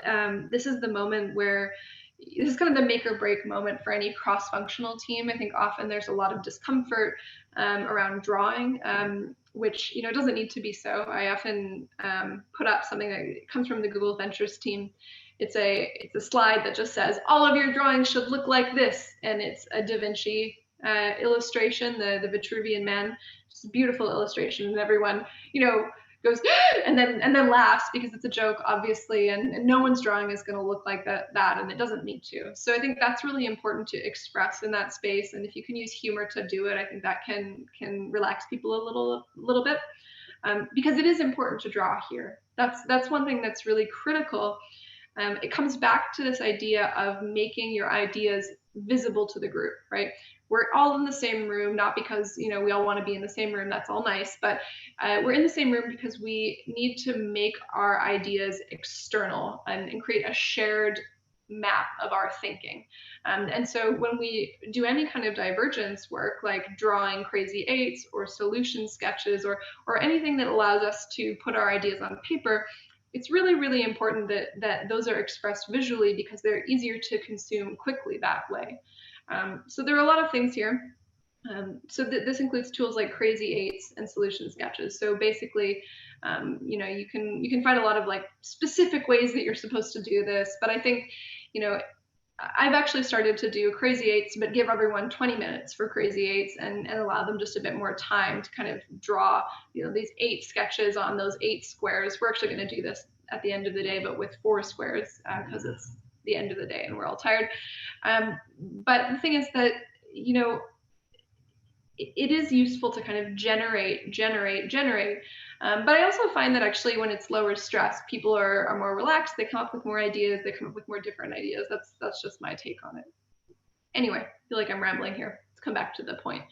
J: this is the moment where this is kind of the make or break moment for any cross-functional team. I think often there's a lot of discomfort around drawing, which doesn't need to be so. I often put up something that comes from the Google Ventures team. It's a slide that just says all of your drawings should look like this, and it's a Da Vinci illustration, the Vitruvian Man. Just a beautiful illustration, and everyone goes and then laughs because it's a joke, obviously, and no one's drawing is going to look like that, and it doesn't need to. So I think that's really important to express in that space, and if you can use humor to do it, I think that can relax people a little bit, because it is important to draw here. That's one thing that's really critical. It comes back to this idea of making your ideas visible to the group, right? We're all in the same room, not because we all want to be in the same room, that's all nice, but we're in the same room because we need to make our ideas external and create a shared map of our thinking. And so when we do any kind of divergence work, like drawing crazy eights or solution sketches or anything that allows us to put our ideas on paper, it's really, really important that those are expressed visually because they're easier to consume quickly that way. So there are a lot of things here. So this includes tools like crazy eights and solution sketches. So basically, you can find a lot of like specific ways that you're supposed to do this. But I think, I've actually started to do crazy eights, but give everyone 20 minutes for crazy eights and allow them just a bit more time to kind of draw, these 8 sketches on those 8 squares. We're actually going to do this at the end of the day, but with 4 squares because it's the end of the day and we're all tired. But the thing is that, it is useful to kind of generate. But I also find that actually when it's lower stress, people are more relaxed. They come up with more ideas. They come up with more different ideas. That's just my take on it. Anyway, I feel like I'm rambling here. Let's come back to the point.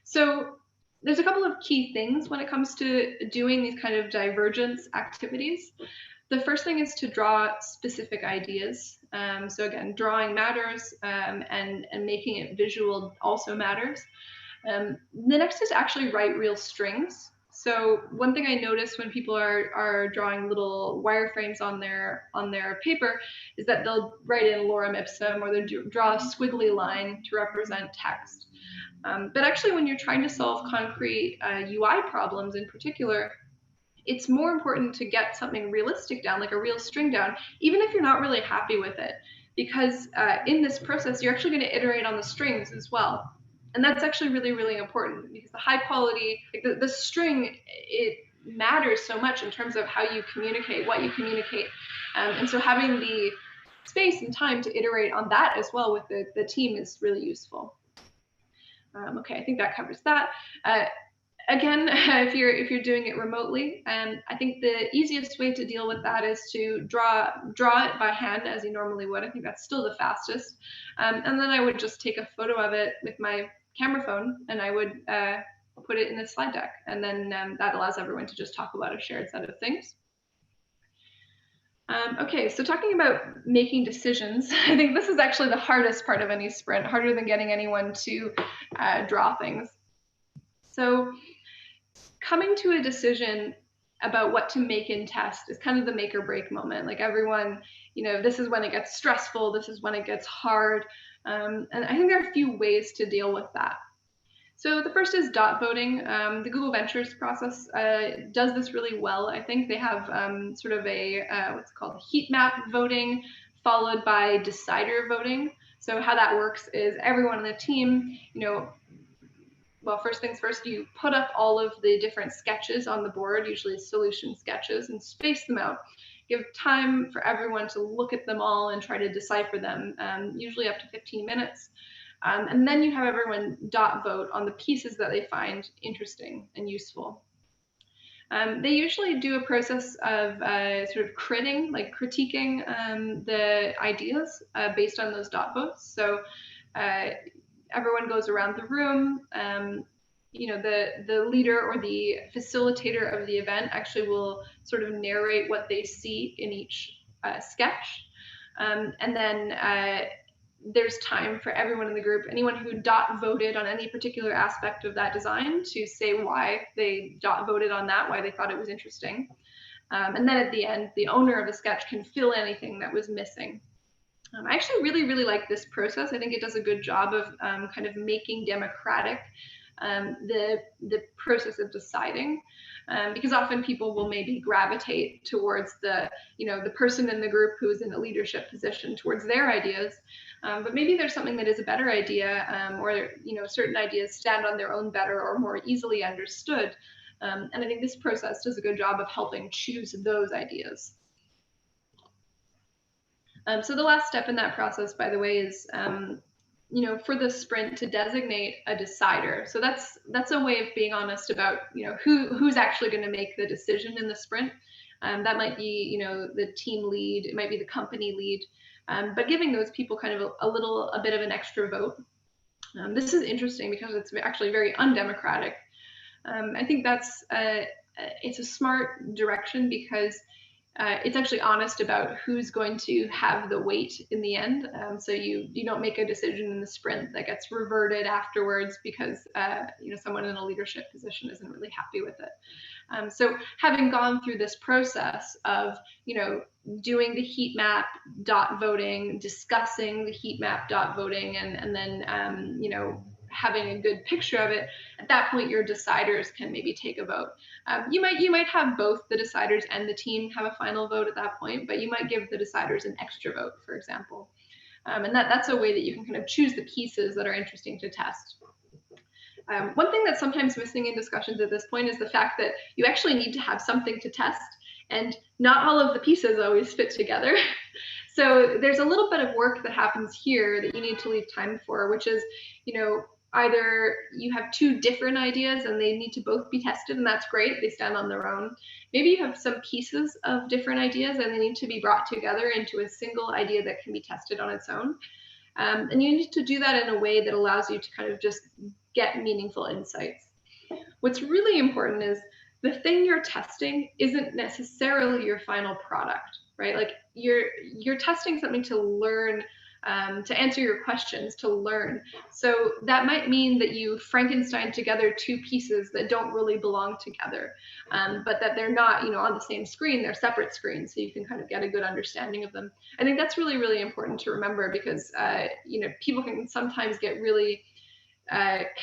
J: So there's a couple of key things when it comes to doing these kind of divergence activities. The first thing is to draw specific ideas. So again, drawing matters, and making it visual also matters. The next is actually write real strings. So one thing I notice when people are drawing little wireframes on their paper is that they'll write in lorem ipsum, or they'll draw a squiggly line to represent text. But actually, when you're trying to solve concrete UI problems in particular, it's more important to get something realistic down, like a real string down, even if you're not really happy with it, because in this process, you're actually going to iterate on the strings as well. And that's actually really, really important because the high quality, like the string, it matters so much in terms of how you communicate, what you communicate. And so having the space and time to iterate on that as well with the team is really useful. Okay, I think that covers that. Again, if you're doing it remotely, I think the easiest way to deal with that is to draw it by hand as you normally would. I think that's still the fastest. And then I would just take a photo of it with my camera phone, and I would put it in the slide deck. And then that allows everyone to just talk about a shared set of things. Okay, so talking about making decisions, I think this is actually the hardest part of any sprint, harder than getting anyone to draw things. So coming to a decision about what to make in test is kind of the make or break moment. Like everyone, this is when it gets stressful, this is when it gets hard. And I think there are a few ways to deal with that. So the first is dot voting. The Google Ventures process does this really well. I think they have sort of a what's called heat map voting, followed by decider voting. So how that works is everyone on the team, well, first things first, you put up all of the different sketches on the board, usually solution sketches, and space them out. Give time for everyone to look at them all and try to decipher them, usually up to 15 minutes. And then you have everyone dot vote on the pieces that they find interesting and useful. They usually do a process of sort of critiquing the ideas based on those dot votes. So everyone goes around the room. The leader or the facilitator of the event actually will sort of narrate what they see in each sketch. And then there's time for everyone in the group, anyone who dot voted on any particular aspect of that design, to say why they dot voted on that, why they thought it was interesting. And then at the end, the owner of the sketch can fill anything that was missing. I actually really, really like this process. I think it does a good job of kind of making democratic the process of deciding, because often people will maybe gravitate towards the person in the group who's in a leadership position, towards their ideas, but maybe there's something that is a better idea, or certain ideas stand on their own better or more easily understood, and I think this process does a good job of helping choose those ideas. So the last step in that process, by the way, is for the sprint to designate a decider. So that's a way of being honest about who's actually going to make the decision in the sprint. That might be the team lead, it might be the company lead, but giving those people kind of a bit of an extra vote. This is interesting because it's actually very undemocratic. I think it's a smart direction because it's actually honest about who's going to have the weight in the end. So you don't make a decision in the sprint that gets reverted afterwards because someone in a leadership position isn't really happy with it. So having gone through this process of doing the heat map dot voting, discussing the heat map dot voting, and then having a good picture of it, at that point your deciders can maybe take a vote. You might have both the deciders and the team have a final vote at that point, but you might give the deciders an extra vote, for example. And that's a way that you can kind of choose the pieces that are interesting to test. One thing that's sometimes missing in discussions at this point is the fact that you actually need to have something to test, and not all of the pieces always fit together. So there's a little bit of work that happens here that you need to leave time for, which is, either you have two different ideas and they need to both be tested, and that's great, they stand on their own. Maybe you have some pieces of different ideas and they need to be brought together into a single idea that can be tested on its own. And you need to do that in a way that allows you to kind of just get meaningful insights. What's really important is the thing you're testing isn't necessarily your final product, right? Like you're testing something to learn, to answer your questions, to learn. So that might mean that you Frankenstein together two pieces that don't really belong together, but that they're not, on the same screen, they're separate screens, so you can kind of get a good understanding of them. I think that's really, really important to remember because, people can sometimes get really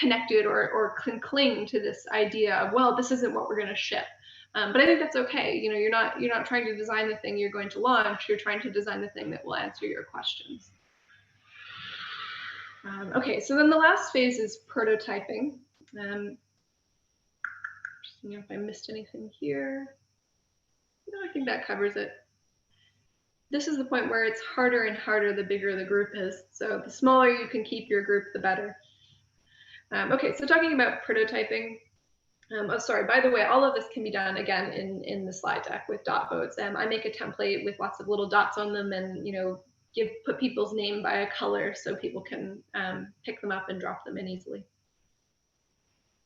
J: connected or can cling to this idea of, well, this isn't what we're going to ship. But I think that's okay. You're not trying to design the thing you're going to launch. You're trying to design the thing that will answer your questions. Okay, so then the last phase is prototyping. Just seeing if I missed anything here. No, I think that covers it. This is the point where it's harder and harder the bigger the group is. So the smaller you can keep your group, the better. Okay, so talking about prototyping. Oh, sorry, by the way, all of this can be done again in the slide deck with dot votes. I make a template with lots of little dots on them and, put people's name by a color so people can pick them up and drop them in easily.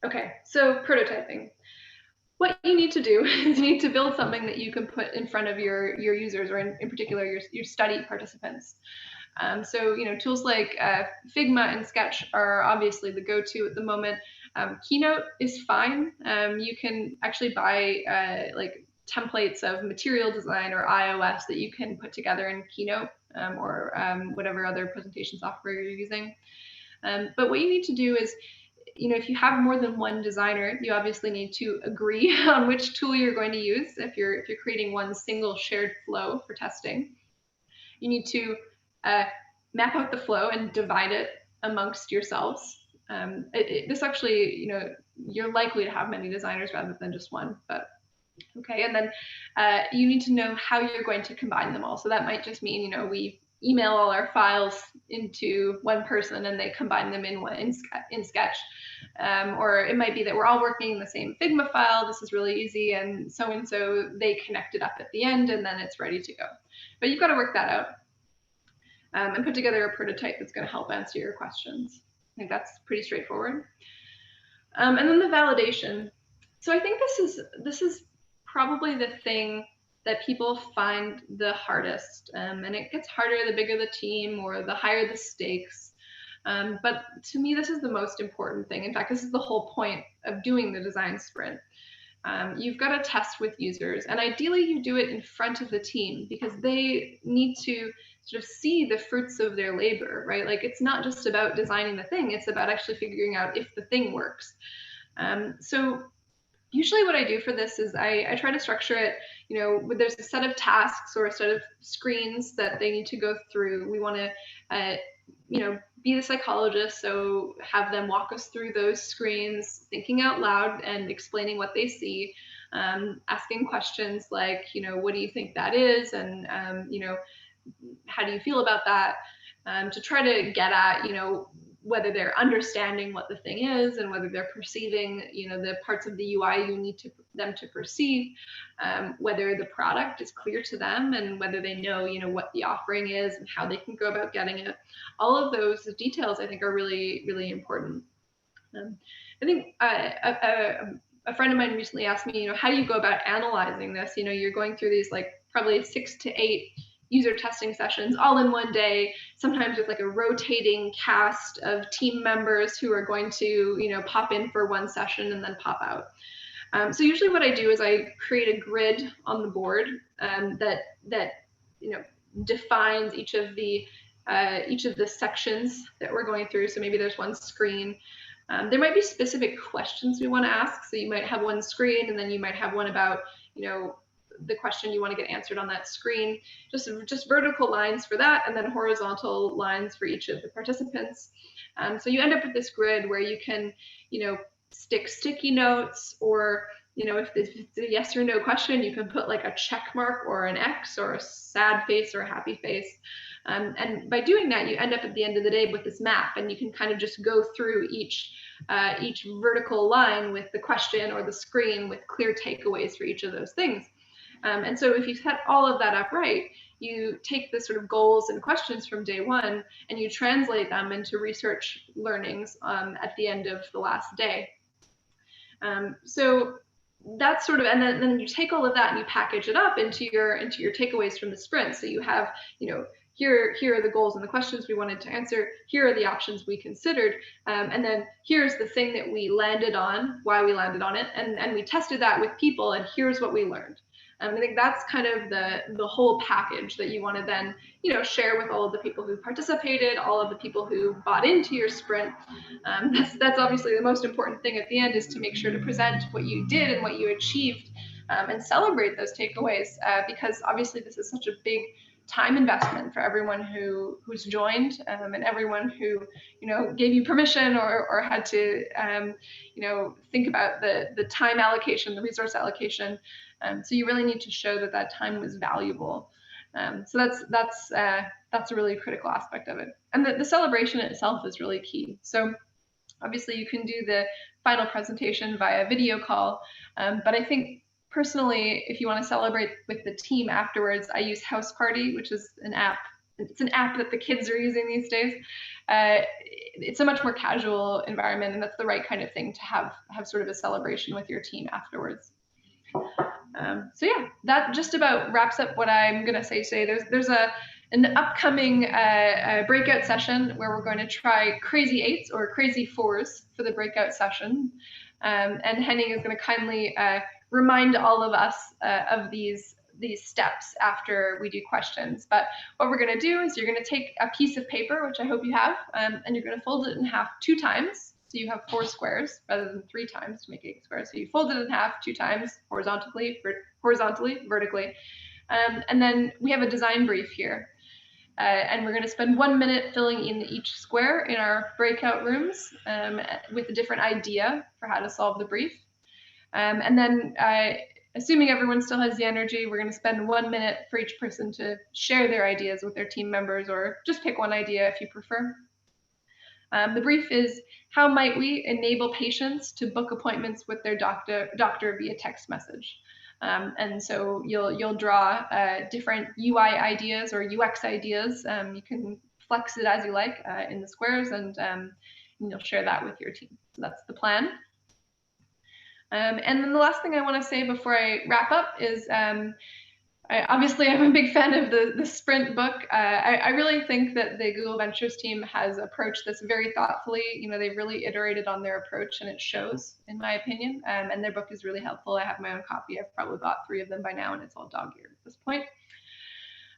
J: Okay, so prototyping. what you need to do is you need to build something that you can put in front of your users, or in particular your study participants. So, tools like Figma and Sketch are obviously the go-to at the moment. Keynote is fine. You can actually buy like templates of material design or iOS that you can put together in Keynote, or whatever other presentation software you're using. But what you need to do is, if you have more than one designer, you obviously need to agree on which tool you're going to use. If you're creating one single shared flow for testing, you need to map out the flow and divide it amongst yourselves. This actually, you're likely to have many designers rather than just one, but okay. And then you need to know how you're going to combine them all. So that might just mean, we email all our files into one person and they combine them in Sketch. Or it might be that we're all working in the same Figma file. This is really easy, and so they connect it up at the end, and then it's ready to go. But you've got to work that out and put together a prototype that's going to help answer your questions. I think that's pretty straightforward. And then the validation. So I think this is probably the thing that people find the hardest, and it gets harder the bigger the team or the higher the stakes. But to me, this is the most important thing. In fact, this is the whole point of doing the design sprint. You've got to test with users, and ideally you do it in front of the team, because they need to sort of see the fruits of their labor, right? Like, it's not just about designing the thing, it's about actually figuring out if the thing works. So usually what I do for this is I try to structure it, there's a set of tasks or a set of screens that they need to go through. We want to, be the psychologist, so have them walk us through those screens, thinking out loud and explaining what they see, asking questions like, what do you think that is? And, how do you feel about that? To try to get at, whether they're understanding what the thing is and whether they're perceiving, the parts of the UI you need them to perceive, whether the product is clear to them and whether they know, what the offering is and how they can go about getting it. All of those details, I think, are really, really important. I think a friend of mine recently asked me, how do you go about analyzing this? You're going through these like probably 6 to 8 user testing sessions all in one day, sometimes with like a rotating cast of team members who are going to, pop in for one session and then pop out. So usually what I do is I create a grid on the board that defines each of the sections that we're going through. So maybe there's one screen. There might be specific questions we want to ask. So you might have one screen, and then you might have one about, the question you want to get answered on that screen, just vertical lines for that, and then horizontal lines for each of the participants. So you end up with this grid where you can, stick sticky notes, or, if it's a yes or no question, you can put like a check mark or an X or a sad face or a happy face. And by doing that, you end up at the end of the day with this map, and you can kind of just go through each vertical line with the question or the screen with clear takeaways for each of those things. And so if you set all of that up right, you take the sort of goals and questions from day one and you translate them into research learnings at the end of the last day. So that's sort of, and then you take all of that and you package it up into your takeaways from the sprint. So you have, here are the goals and the questions we wanted to answer. Here are the options we considered. And then here's the thing that we landed on, why we landed on it. And we tested that with people, and here's what we learned. I think that's kind of the whole package that you want to then, share with all of the people who participated, all of the people who bought into your sprint. That's obviously the most important thing at the end, is to make sure to present what you did and what you achieved, and celebrate those takeaways, because obviously this is such a big time investment for everyone who's joined, and everyone who gave you permission or had to think about the time allocation, the resource allocation. So you really need to show that time was valuable. So that's a really critical aspect of it. And the celebration itself is really key. So obviously you can do the final presentation via video call, but I think personally, if you want to celebrate with the team afterwards, I use House Party, which is an app. It's an app that the kids are using these days. It's a much more casual environment, and that's the right kind of thing to have sort of a celebration with your team afterwards. So yeah, that just about wraps up what I'm going to say today. There's an upcoming breakout session where we're going to try crazy 8s or crazy 4s for the breakout session. And Henning is going to kindly remind all of us of these steps after we do questions. But what we're going to do is you're going to take a piece of paper, which I hope you have, and you're going to fold it in half 2 times. So you have 4 squares rather than 3 times to make 8 squares. So you fold it in half 2 times horizontally, vertically. And then we have a design brief here. And we're going to spend 1 minute filling in each square in our breakout rooms with a different idea for how to solve the brief. And then assuming everyone still has the energy, we're going to spend 1 minute for each person to share their ideas with their team members, or just pick one idea if you prefer. The brief is, how might we enable patients to book appointments with their doctor via text message? And so you'll draw different UI ideas or UX ideas. You can flex it as you like in the squares, and you'll share that with your team. So that's the plan. And then the last thing I want to say before I wrap up is, obviously I'm a big fan of the sprint book. I really think that the Google Ventures team has approached this very thoughtfully. They've really iterated on their approach, and it shows, in my opinion. And their book is really helpful. I have my own copy. I've probably bought 3 of them by now, and it's all dog-eared at this point.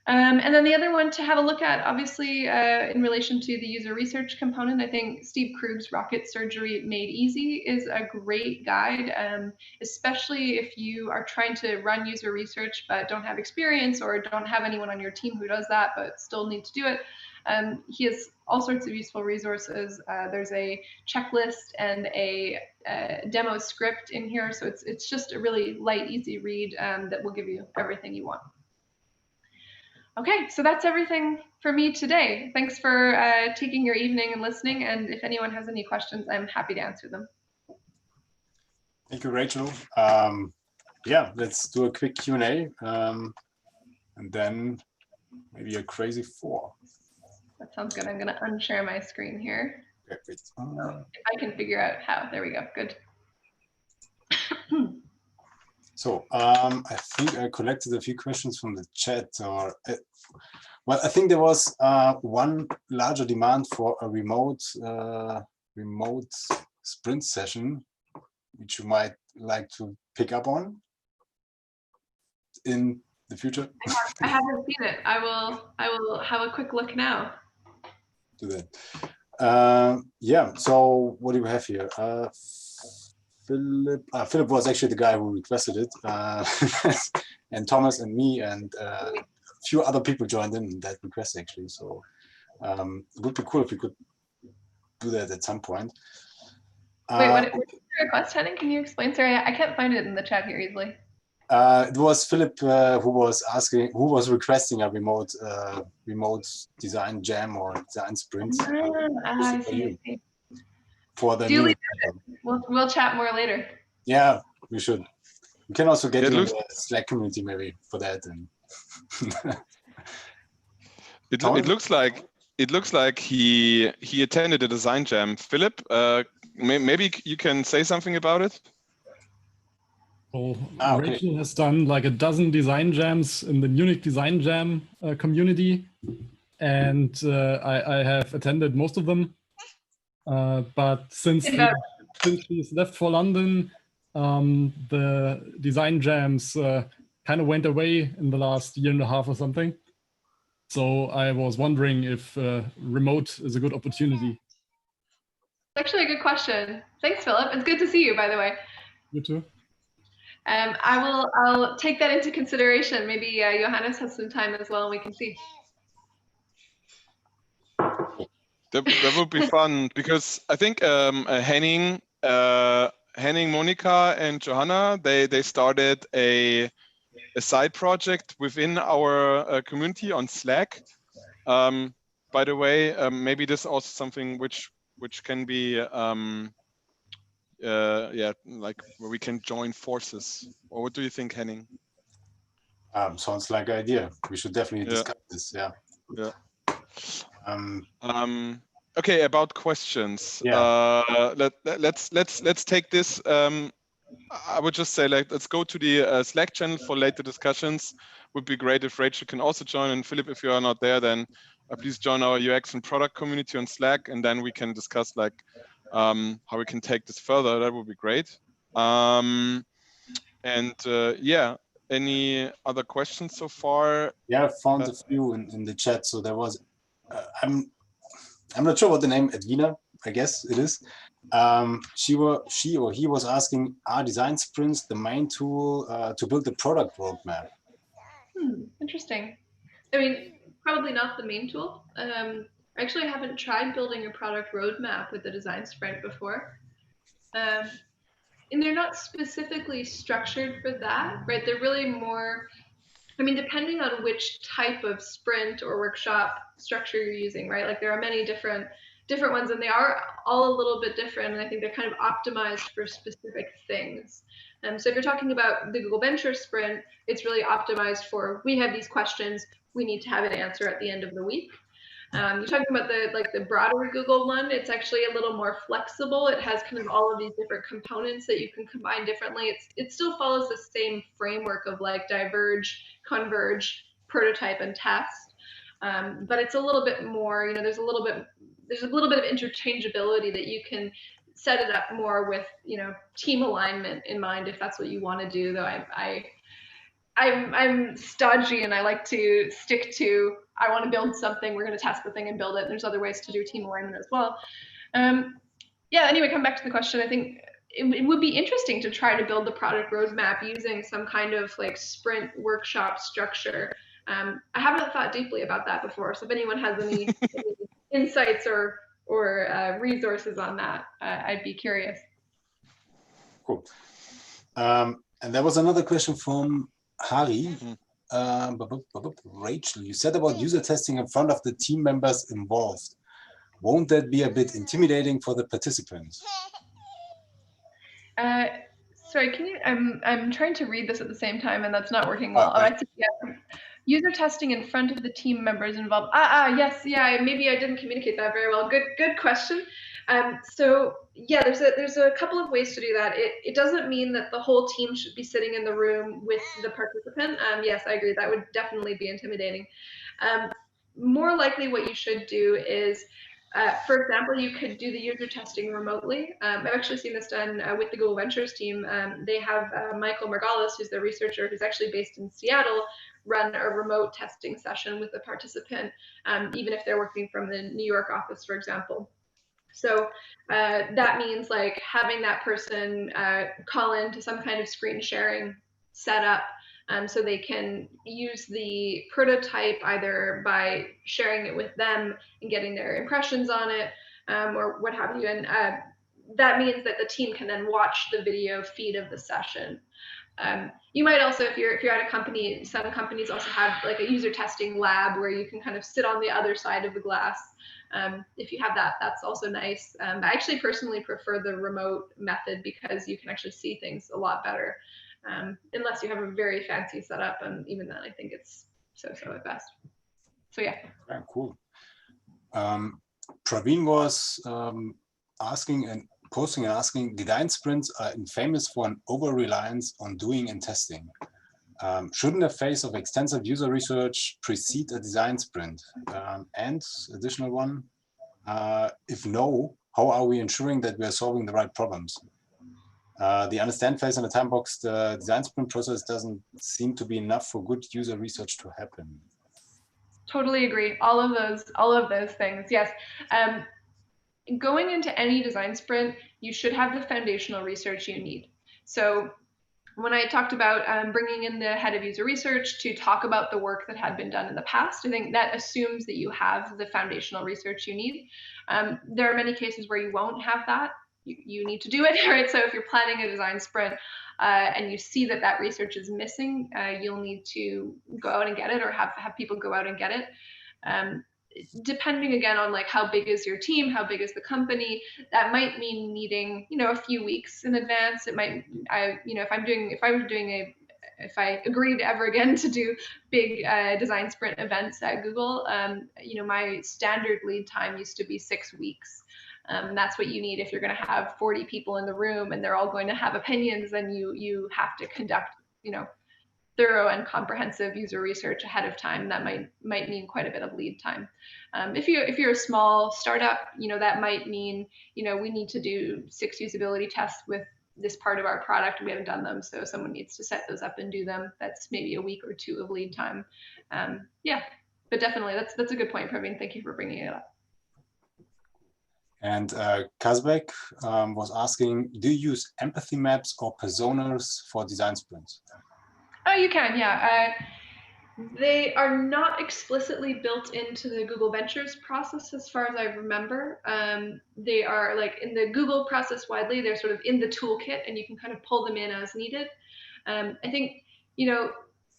J: And then the other one to have a look at, obviously, in relation to the user research component, I think Steve Krug's Rocket Surgery Made Easy is a great guide, especially if you are trying to run user research but don't have experience or don't have anyone on your team who does that but still need to do it. He has all sorts of useful resources. There's a checklist and a demo script in here, so it's just a really light, easy read that will give you everything you want. Okay, so that's everything for me today. Thanks for taking your evening and listening. And if anyone has any questions, I'm happy to answer them.
B: Thank you, Rachel. Yeah, let's do a quick Q&A, and then maybe a crazy 4.
J: That sounds good. I'm going to unshare my screen here.
B: Perfect.
J: If I can figure out how. There we go. Good.
B: So I think I collected a few questions from the chat. Well, I think there was one larger demand for a remote sprint session, which you might like to pick up on in the future.
J: I haven't seen it. I will have a quick look now.
B: Do that. Yeah. So what do you have here? Philip was actually the guy who requested it, and Thomas and me and a few other people joined in that request actually. So it would be cool if we could do that at some point.
J: Wait, what is your request, Henning? Can you explain? Sorry, I can't find it in the chat here easily.
B: It was Philip who was requesting a remote design jam or design sprint.
J: I see.
B: For the
J: new, we'll chat more later.
B: Yeah, we should. We can also get in the Slack community maybe for that. And
D: it looks like he attended a design jam. Philip, maybe you can say something about it.
K: Well, Rachel has done like a dozen design jams in the Munich design jam community, and I have attended most of them. But since he's left for London, the design jams kind of went away in the last year and a half or something. So I was wondering if remote is a good opportunity.
J: Actually, a good question. Thanks, Philip. It's good to see you, by the way.
K: You too.
J: I'll take that into consideration. Maybe Johannes has some time as well, and we can see.
D: That would be fun, because I think Henning, Monica, and Johanna, they started a side project within our community on Slack. By the way, maybe this is also something which can be like where we can join forces. Or what do you think, Henning?
B: Sounds like an idea. We should definitely discuss this. Yeah.
D: Yeah. Okay, about questions.
B: Yeah.
D: Let's take this
L: I would just say, like, let's go to the Slack channel for later discussions. Would be great if Rachel can also join. And Philip, if you are not there, then please join our UX and product community on Slack, and then we can discuss like how we can take this further. That would be great. Yeah, any other questions so far?
B: Yeah, I found a few in the chat. So there was, I'm not sure what the name, Edwina, I guess it is. She or he was asking, are design sprints the main tool to build the product roadmap?
J: Interesting. I mean, probably not the main tool. Actually, I haven't tried building a product roadmap with the design sprint before. And they're not specifically structured for that, right? They're really more, I mean, depending on which type of sprint or workshop structure you're using, right? Like there are many different ones, and they are all a little bit different, and I think they're kind of optimized for specific things. So if you're talking about the Google Venture sprint, it's really optimized for, we have these questions, we need to have an answer at the end of the week. You're talking about the broader Google one, it's actually a little more flexible. It has kind of all of these different components that you can combine differently. It still follows the same framework of like diverge, converge, prototype, and test. But it's a little bit more, you know, there's a little bit of interchangeability that you can set it up more with, you know, team alignment in mind if that's what you want to do. Though I'm stodgy and I like to stick to, I want to build something, we're going to test the thing and build it. And there's other ways to do team alignment as well. Yeah, anyway, come back to the question. I think it would be interesting to try to build the product roadmap using some kind of like sprint workshop structure. I haven't thought deeply about that before. So if anyone has any insights or resources on that, I'd be curious.
B: Cool. And there was another question from Hari. Rachel, you said about user testing in front of the team members involved. Won't that be a bit intimidating for the participants?
J: Sorry, can you? I'm trying to read this at the same time, and that's not working well. I see, yeah. User testing in front of the team members involved. Yes, yeah. Maybe I didn't communicate that very well. Good question. So yeah, there's a couple of ways to do that. It doesn't mean that the whole team should be sitting in the room with the participant. Yes, I agree. That would definitely be intimidating. More likely, what you should do is, for example, you could do the user testing remotely. I've actually seen this done with the Google Ventures team. They have Michael Margalis, who's the researcher, who's actually based in Seattle, run a remote testing session with the participant, even if they're working from the New York office, for example. So that means like having that person call into some kind of screen sharing setup, so they can use the prototype either by sharing it with them and getting their impressions on it, or what have you. And that means that the team can then watch the video feed of the session. You might also, if you're at a company, some companies also have like a user testing lab where you can kind of sit on the other side of the glass. If you have that, that's also nice. I actually personally prefer the remote method because you can actually see things a lot better, unless you have a very fancy setup, and even then I think it's so at best. So yeah.
B: Cool. Praveen was asking, design sprints are famous for an over-reliance on doing and testing. Shouldn't a phase of extensive user research precede a design sprint? And additional one, if no, how are we ensuring that we are solving the right problems? The understand phase and the time box, the design sprint process doesn't seem to be enough for good user research to happen.
J: Totally agree. All of those things, yes. Going into any design sprint, you should have the foundational research you need. So when I talked about bringing in the head of user research to talk about the work that had been done in the past, I think that assumes that you have the foundational research you need. There are many cases where you won't have that. You need to do it, right? So if you're planning a design sprint and you see that that research is missing, you'll need to go out and get it, or have people go out and get it. Depending again on like how big is your team, how big is the company, that might mean needing, you know, a few weeks in advance. It might, if I agreed ever again to do big design sprint events at Google, you know, my standard lead time used to be 6 weeks. And that's what you need if you're going to have 40 people in the room and they're all going to have opinions. Then you have to conduct, thorough and comprehensive user research ahead of time. That might mean quite a bit of lead time. If you're a small startup, that might mean we need to do 6 usability tests with this part of our product. We haven't done them, so someone needs to set those up and do them. That's maybe a week or 2 of lead time. Yeah, but definitely that's a good point, Praveen. Thank you for bringing it up.
B: And Kazbek was asking, do you use empathy maps or personas for design sprints?
J: Oh, you can, yeah. They are not explicitly built into the Google Ventures process as far as I remember. They are like in the Google process widely, they're sort of in the toolkit and you can kind of pull them in as needed. I think,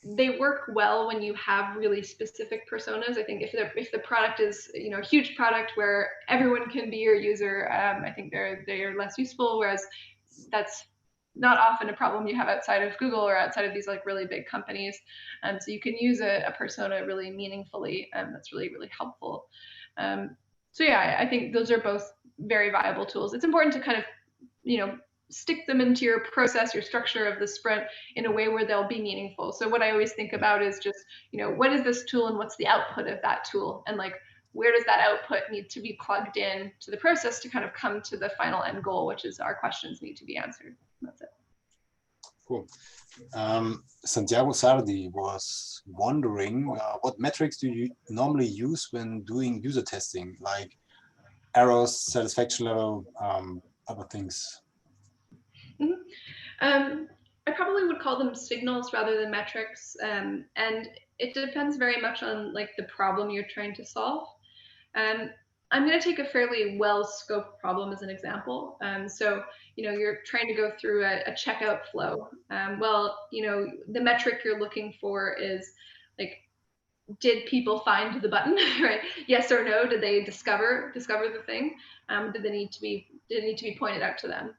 J: they work well when you have really specific personas. I think if the product is, a huge product where everyone can be your user, I think they're less useful, whereas that's not often a problem you have outside of Google or outside of these like really big companies. So you can use a persona really meaningfully, and that's really, really helpful. So yeah, I think those are both very viable tools. It's important to kind of, stick them into your process, your structure of the sprint in a way where they'll be meaningful. So what I always think about is just, what is this tool and what's the output of that tool? And like, where does that output need to be plugged in to the process to kind of come to the final end goal, which is our questions need to be answered. That's it.
B: Cool. Santiago Sardi was wondering, what metrics do you normally use when doing user testing, like errors, satisfaction level, other things?
J: I probably would call them signals rather than metrics, and it depends very much on like the problem you're trying to solve. I'm going to take a fairly well-scoped problem as an example. So, you're trying to go through a checkout flow. The metric you're looking for is like, did people find the button, right? Yes or no? Did they discover the thing? Did it need to be pointed out to them?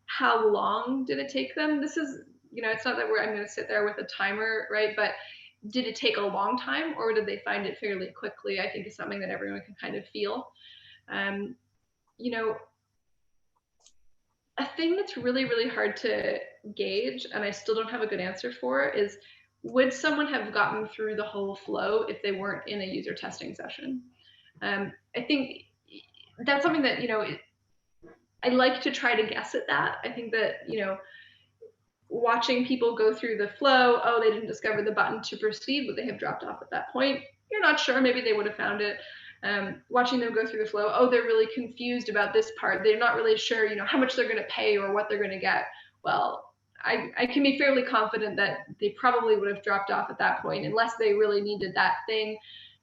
J: How long did it take them? This is, it's not that I'm going to sit there with a timer, right? But did it take a long time or did they find it fairly quickly? I think is something that everyone can kind of feel. A thing that's really, really hard to gauge, and I still don't have a good answer for, is would someone have gotten through the whole flow if they weren't in a user testing session? I think that's something that, I like to try to guess at that. I think that, watching people go through the flow, oh, they didn't discover the button to proceed, but they have dropped off at that point. You're not sure, maybe they would have found it. Watching them go through the flow, oh, they're really confused about this part. They're not really sure, how much they're going to pay or what they're going to get. Well, I can be fairly confident that they probably would have dropped off at that point unless they really needed that thing.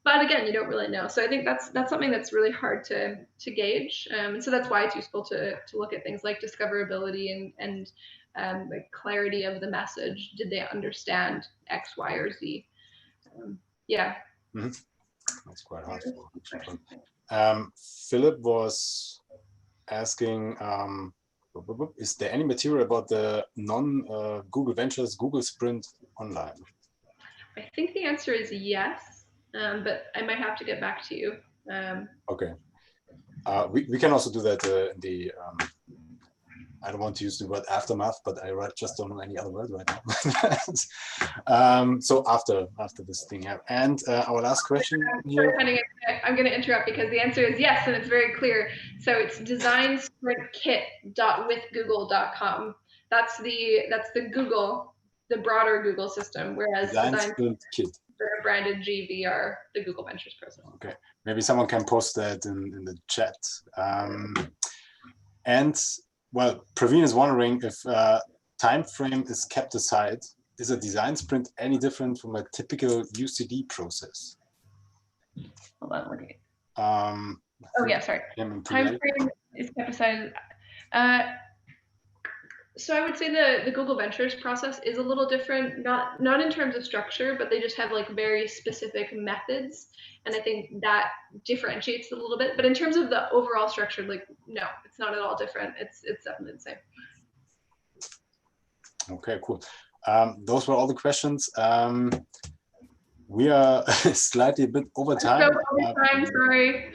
J: But again, you don't really know. So I think that's something that's really hard to gauge. And so that's why it's useful to look at things like discoverability and the clarity of the message. Did they understand X, Y, or Z? Yeah.
B: Mm-hmm. That's quite hard. Philip was asking, is there any material about the non-Google Ventures Google Sprint online?
J: I think the answer is yes, but I might have to get back to you.
B: Okay. We can also do that in the I don't want to use the word aftermath, but I just don't know any other word right now. So after this thing, yeah. And our last question here.
J: I'm going to interrupt because the answer is yes, and it's very clear. So it's designssprintkit.withgoogle.com. That's the Google, the broader Google system, whereas Design Sprint Kit branded GV are the Google Ventures process.
B: Okay, maybe someone can post that in the chat. And well, Praveen is wondering if time frame is kept aside. Is a design sprint any different from a typical UCD process?
J: Hold on, look at oh yeah, sorry. Time frame is kept aside. So I would say the Google Ventures process is a little different, not in terms of structure, but they just have like very specific methods. And I think that differentiates it a little bit. But in terms of the overall structure, like, no, it's not at all different. It's definitely the same.
B: Okay, cool. Those were all the questions. We are slightly a bit over time.
J: Sorry.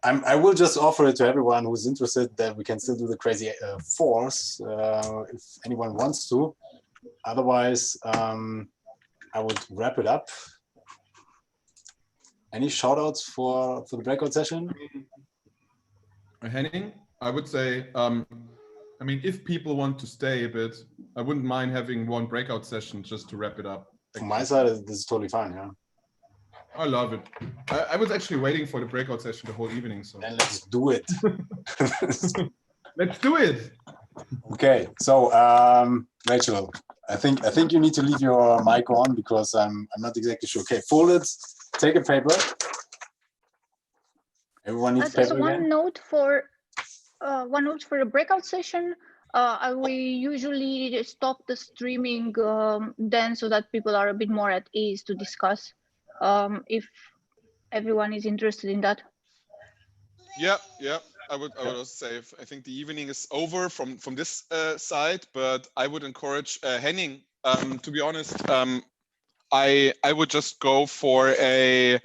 B: I will just offer it to everyone who's interested that we can still do the crazy fours if anyone wants to. Otherwise, I would wrap it up. Any shout outs for the breakout session?
D: Henning, I would say, I mean, if people want to stay a bit, I wouldn't mind having one breakout session just to wrap it up.
B: From my side, this is totally fine, yeah.
D: I love it. I was actually waiting for the breakout session the whole evening. So
B: then let's do it.
D: Let's do it.
B: Okay, so Rachel, I think you need to leave your mic on because I'm not exactly sure. Okay, fold it. Take a paper. Everyone needs paper again.
E: One note for the breakout session. We usually stop the streaming then so that people are a bit more at ease to discuss. If everyone is interested in that.
L: Yeah. I would also say I think the evening is over from this side, but I would encourage Henning. To be honest, I would just go for a